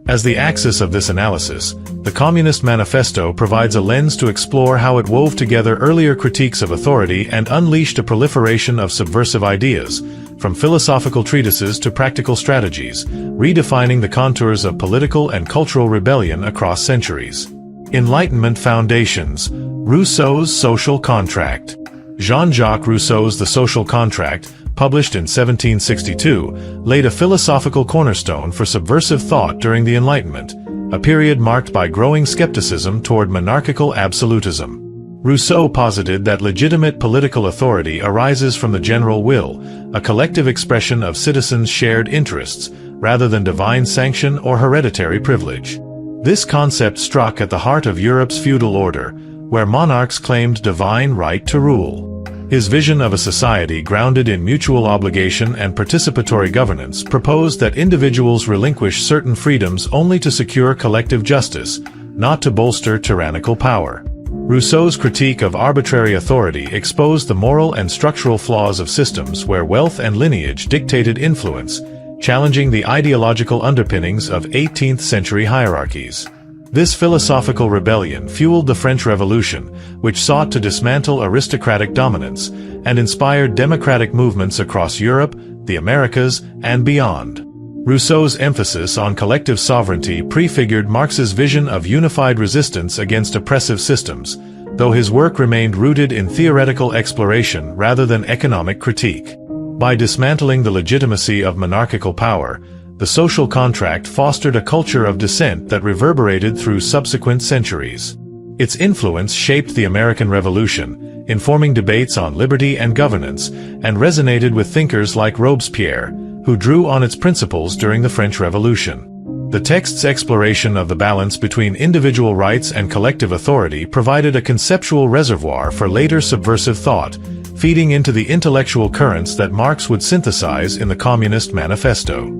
As the axis of this analysis, the Communist Manifesto provides a lens to explore how it wove together earlier critiques of authority and unleashed a proliferation of subversive ideas, from philosophical treatises to practical strategies, redefining the contours of political and cultural rebellion across centuries. Enlightenment foundations. Rousseau's Social Contract. Jean-Jacques Rousseau's The Social Contract, published in 1762, laid a philosophical cornerstone for subversive thought during the Enlightenment, a period marked by growing skepticism toward monarchical absolutism. Rousseau posited that legitimate political authority arises from the general will, a collective expression of citizens' shared interests, rather than divine sanction or hereditary privilege. This concept struck at the heart of Europe's feudal order, where monarchs claimed divine right to rule. His vision of a society grounded in mutual obligation and participatory governance proposed that individuals relinquish certain freedoms only to secure collective justice, not to bolster tyrannical power. Rousseau's critique of arbitrary authority exposed the moral and structural flaws of systems where wealth and lineage dictated influence, challenging the ideological underpinnings of 18th-century hierarchies. This philosophical rebellion fueled the French Revolution, which sought to dismantle aristocratic dominance, and inspired democratic movements across Europe, the Americas, and beyond. Rousseau's emphasis on collective sovereignty prefigured Marx's vision of unified resistance against oppressive systems, though his work remained rooted in theoretical exploration rather than economic critique. By dismantling the legitimacy of monarchical power, the social contract fostered a culture of dissent that reverberated through subsequent centuries. Its influence shaped the American Revolution, informing debates on liberty and governance, and resonated with thinkers like Robespierre, who drew on its principles during the French Revolution. The text's exploration of the balance between individual rights and collective authority provided a conceptual reservoir for later subversive thought, feeding into the intellectual currents that Marx would synthesize in the Communist Manifesto.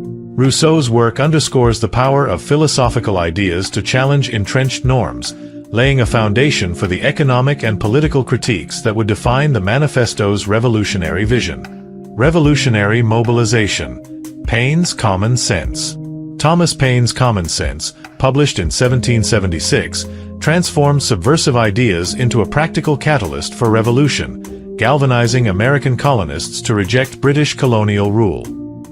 Rousseau's work underscores the power of philosophical ideas to challenge entrenched norms, laying a foundation for the economic and political critiques that would define the manifesto's revolutionary vision. Revolutionary mobilization. Paine's Common Sense. Thomas Paine's Common Sense, published in 1776, transformed subversive ideas into a practical catalyst for revolution, galvanizing American colonists to reject British colonial rule.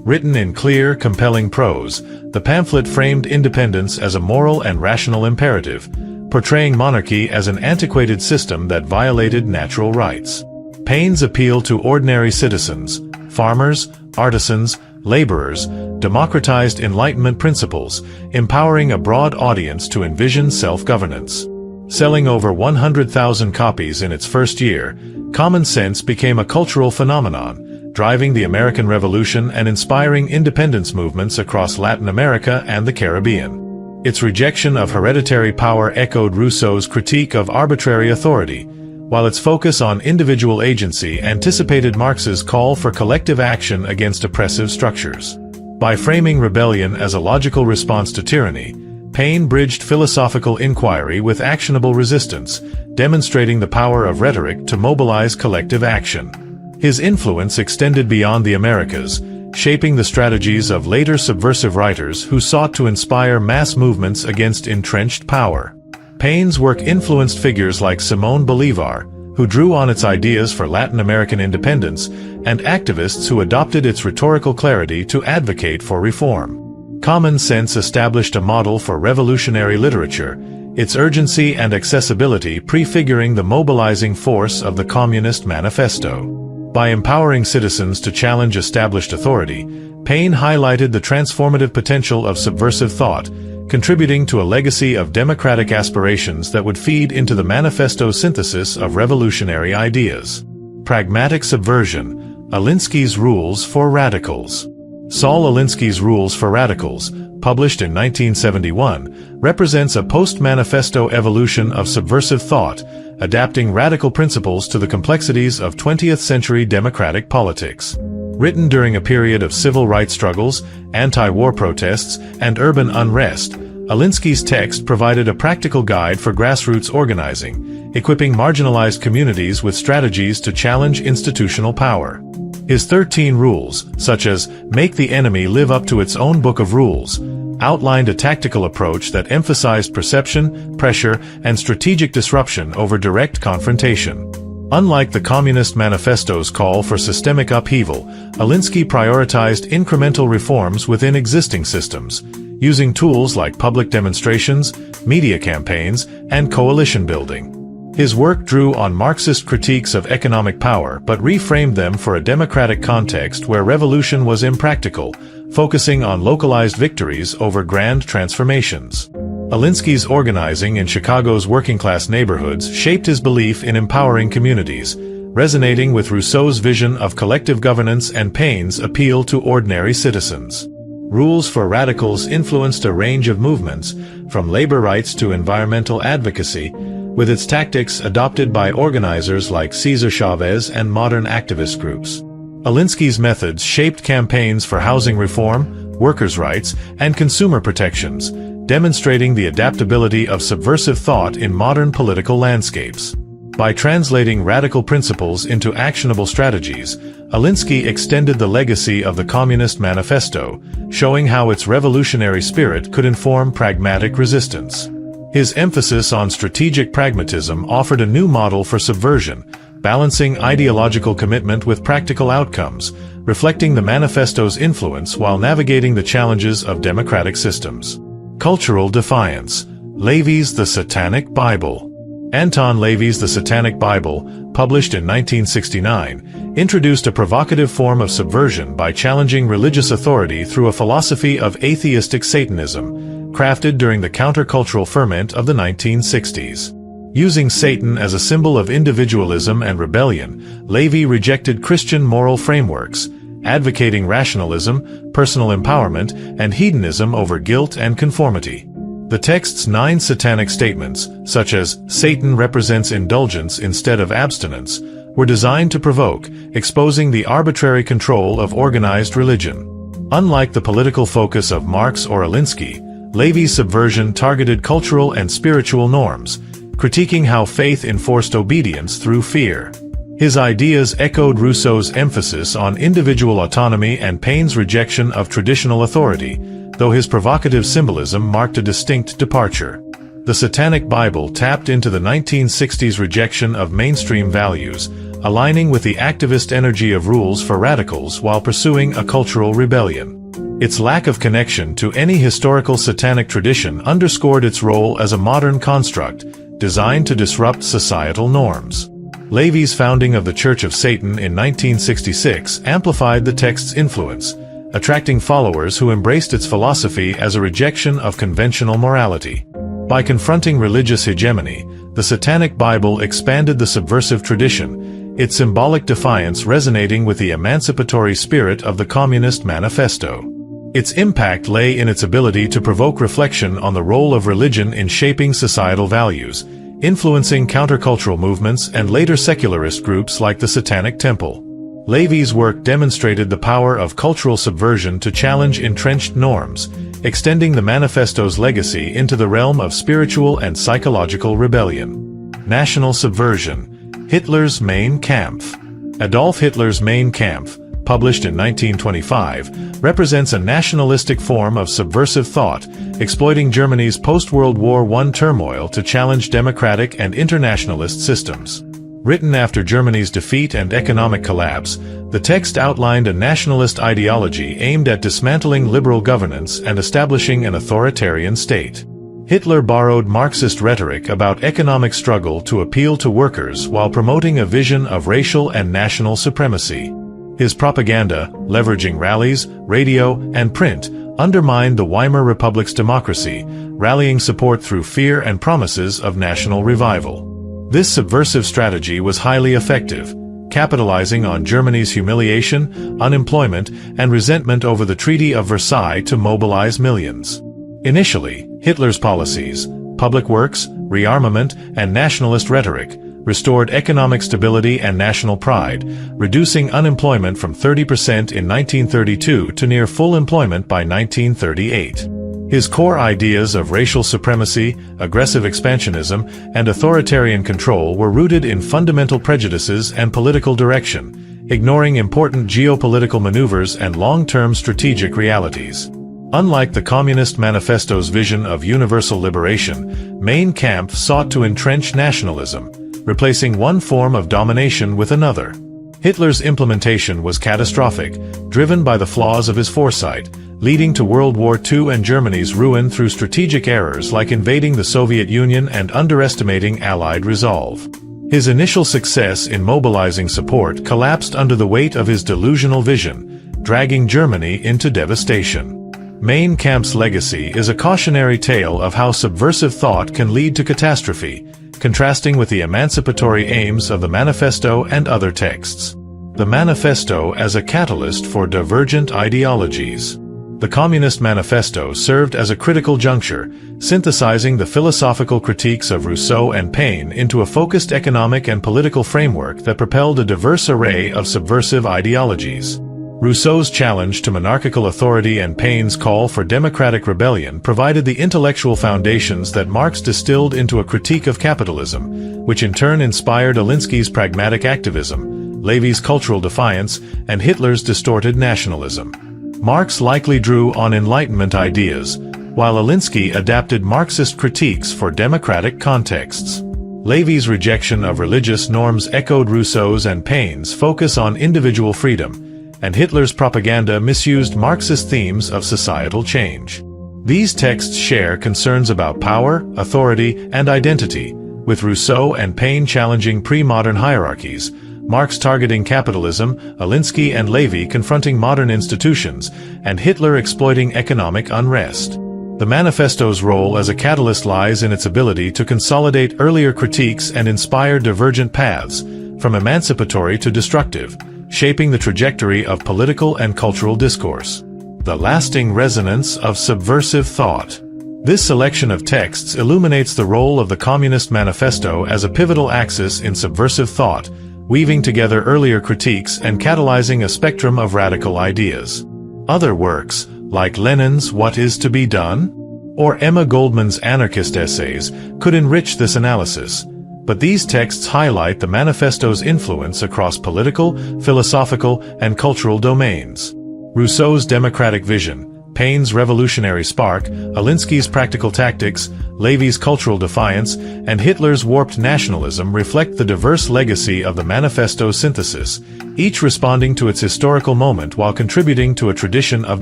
Written in clear, compelling prose, the pamphlet framed independence as a moral and rational imperative, portraying monarchy as an antiquated system that violated natural rights. Paine's appeal to ordinary citizens, farmers, artisans, laborers, democratized Enlightenment principles, empowering a broad audience to envision self-governance. Selling over 100,000 copies in its first year, Common Sense became a cultural phenomenon, driving the American Revolution and inspiring independence movements across Latin America and the Caribbean. Its rejection of hereditary power echoed Rousseau's critique of arbitrary authority, while its focus on individual agency anticipated Marx's call for collective action against oppressive structures. By framing rebellion as a logical response to tyranny, Paine bridged philosophical inquiry with actionable resistance, demonstrating the power of rhetoric to mobilize collective action. His influence extended beyond the Americas, shaping the strategies of later subversive writers who sought to inspire mass movements against entrenched power. Paine's work influenced figures like Simón Bolívar, who drew on its ideas for Latin American independence, and activists who adopted its rhetorical clarity to advocate for reform. Common Sense established a model for revolutionary literature, its urgency and accessibility prefiguring the mobilizing force of the Communist Manifesto. By empowering citizens to challenge established authority, Paine highlighted the transformative potential of subversive thought, contributing to a legacy of democratic aspirations that would feed into the manifesto's synthesis of revolutionary ideas. Pragmatic subversion. Alinsky's Rules for Radicals. Saul Alinsky's Rules for Radicals, published in 1971, represents a post-manifesto evolution of subversive thought, adapting radical principles to the complexities of 20th-century democratic politics. Written during a period of civil rights struggles, anti-war protests, and urban unrest, Alinsky's text provided a practical guide for grassroots organizing, equipping marginalized communities with strategies to challenge institutional power. His 13 rules, such as "Make the enemy live up to its own book of rules," outlined a tactical approach that emphasized perception, pressure, and strategic disruption over direct confrontation. Unlike the Communist Manifesto's call for systemic upheaval, Alinsky prioritized incremental reforms within existing systems, using tools like public demonstrations, media campaigns, and coalition building. His work drew on Marxist critiques of economic power but reframed them for a democratic context where revolution was impractical, focusing on localized victories over grand transformations. Alinsky's organizing in Chicago's working-class neighborhoods shaped his belief in empowering communities, resonating with Rousseau's vision of collective governance and Paine's appeal to ordinary citizens. Rules for Radicals influenced a range of movements, from labor rights to environmental advocacy, with its tactics adopted by organizers like Cesar Chavez and modern activist groups. Alinsky's methods shaped campaigns for housing reform, workers' rights, and consumer protections, demonstrating the adaptability of subversive thought in modern political landscapes. By translating radical principles into actionable strategies, Alinsky extended the legacy of the Communist Manifesto, showing how its revolutionary spirit could inform pragmatic resistance. His emphasis on strategic pragmatism offered a new model for subversion, balancing ideological commitment with practical outcomes, reflecting the manifesto's influence while navigating the challenges of democratic systems. Cultural defiance. Levy's The Satanic Bible. Anton Levy's The Satanic Bible, published in 1969, introduced a provocative form of subversion by challenging religious authority through a philosophy of atheistic Satanism, crafted during the countercultural ferment of the 1960s. Using Satan as a symbol of individualism and rebellion, Levy rejected Christian moral frameworks, advocating rationalism, personal empowerment, and hedonism over guilt and conformity. The text's 9 satanic statements, such as "Satan represents indulgence instead of abstinence," were designed to provoke, exposing the arbitrary control of organized religion. Unlike the political focus of Marx or Alinsky, Levy's subversion targeted cultural and spiritual norms, critiquing how faith enforced obedience through fear. His ideas echoed Rousseau's emphasis on individual autonomy and Paine's rejection of traditional authority, though his provocative symbolism marked a distinct departure. The Satanic Bible tapped into the 1960s rejection of mainstream values, aligning with the activist energy of Rules for Radicals while pursuing a cultural rebellion. Its lack of connection to any historical satanic tradition underscored its role as a modern construct, designed to disrupt societal norms. Levy's founding of the Church of Satan in 1966 amplified the text's influence, attracting followers who embraced its philosophy as a rejection of conventional morality. By confronting religious hegemony, the Satanic Bible expanded the subversive tradition, its symbolic defiance resonating with the emancipatory spirit of the Communist Manifesto. Its impact lay in its ability to provoke reflection on the role of religion in shaping societal values, influencing countercultural movements and later secularist groups like the Satanic Temple. Levy's work demonstrated the power of cultural subversion to challenge entrenched norms, extending the manifesto's legacy into the realm of spiritual and psychological rebellion. National subversion. Hitler's Mein Kampf. Adolf Hitler's Mein Kampf, published in 1925, represents a nationalistic form of subversive thought, exploiting Germany's post-World War I turmoil to challenge democratic and internationalist systems. Written after Germany's defeat and economic collapse, the text outlined a nationalist ideology aimed at dismantling liberal governance and establishing an authoritarian state. Hitler borrowed Marxist rhetoric about economic struggle to appeal to workers while promoting a vision of racial and national supremacy. His propaganda, leveraging rallies, radio, and print, undermined the Weimar Republic's democracy, rallying support through fear and promises of national revival. This subversive strategy was highly effective, capitalizing on Germany's humiliation, unemployment, and resentment over the Treaty of Versailles to mobilize millions. Initially, Hitler's policies, public works, rearmament, and nationalist rhetoric, restored economic stability and national pride, reducing unemployment from 30% in 1932 to near full employment by 1938. His core ideas of racial supremacy, aggressive expansionism, and authoritarian control were rooted in fundamental prejudices and political direction, ignoring important geopolitical maneuvers and long-term strategic realities. Unlike the Communist Manifesto's vision of universal liberation, Mein Kampf sought to entrench nationalism, replacing one form of domination with another. Hitler's implementation was catastrophic, driven by the flaws of his foresight, leading to World War II and Germany's ruin through strategic errors like invading the Soviet Union and underestimating Allied resolve. His initial success in mobilizing support collapsed under the weight of his delusional vision, dragging Germany into devastation. Mein Kampf's legacy is a cautionary tale of how subversive thought can lead to catastrophe, contrasting with the emancipatory aims of the Manifesto and other texts. The Manifesto as a catalyst for divergent ideologies. The Communist Manifesto served as a critical juncture, synthesizing the philosophical critiques of Rousseau and Paine into a focused economic and political framework that propelled a diverse array of subversive ideologies. Rousseau's challenge to monarchical authority and Paine's call for democratic rebellion provided the intellectual foundations that Marx distilled into a critique of capitalism, which in turn inspired Alinsky's pragmatic activism, Levy's cultural defiance, and Hitler's distorted nationalism. Marx likely drew on Enlightenment ideas, while Alinsky adapted Marxist critiques for democratic contexts. Levy's rejection of religious norms echoed Rousseau's and Paine's focus on individual freedom, and Hitler's propaganda misused Marxist themes of societal change. These texts share concerns about power, authority, and identity, with Rousseau and Paine challenging pre-modern hierarchies, Marx targeting capitalism, Alinsky and Levy confronting modern institutions, and Hitler exploiting economic unrest. The Manifesto's role as a catalyst lies in its ability to consolidate earlier critiques and inspire divergent paths, from emancipatory to destructive, shaping the trajectory of political and cultural discourse. The lasting resonance of subversive thought. This selection of texts illuminates the role of the Communist Manifesto as a pivotal axis in subversive thought, weaving together earlier critiques and catalyzing a spectrum of radical ideas. Other works, like Lenin's What Is to Be Done? Or Emma Goldman's anarchist essays, could enrich this analysis. But these texts highlight the manifesto's influence across political, philosophical, and cultural domains. Rousseau's democratic vision, Paine's revolutionary spark, Alinsky's practical tactics, Levy's cultural defiance, and Hitler's warped nationalism reflect the diverse legacy of the manifesto's synthesis, each responding to its historical moment while contributing to a tradition of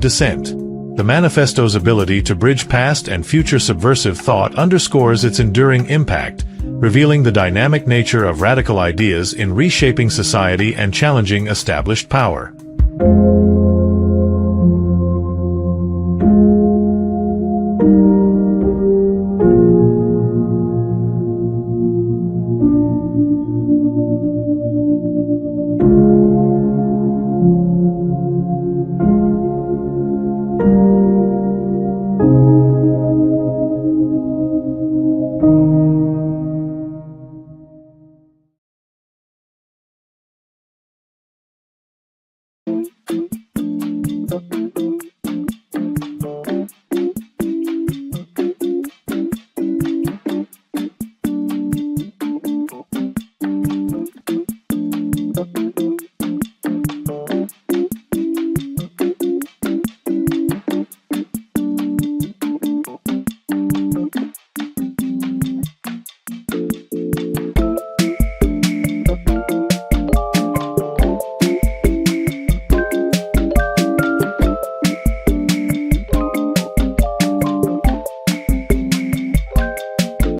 dissent. The manifesto's ability to bridge past and future subversive thought underscores its enduring impact, revealing the dynamic nature of radical ideas in reshaping society and challenging established power.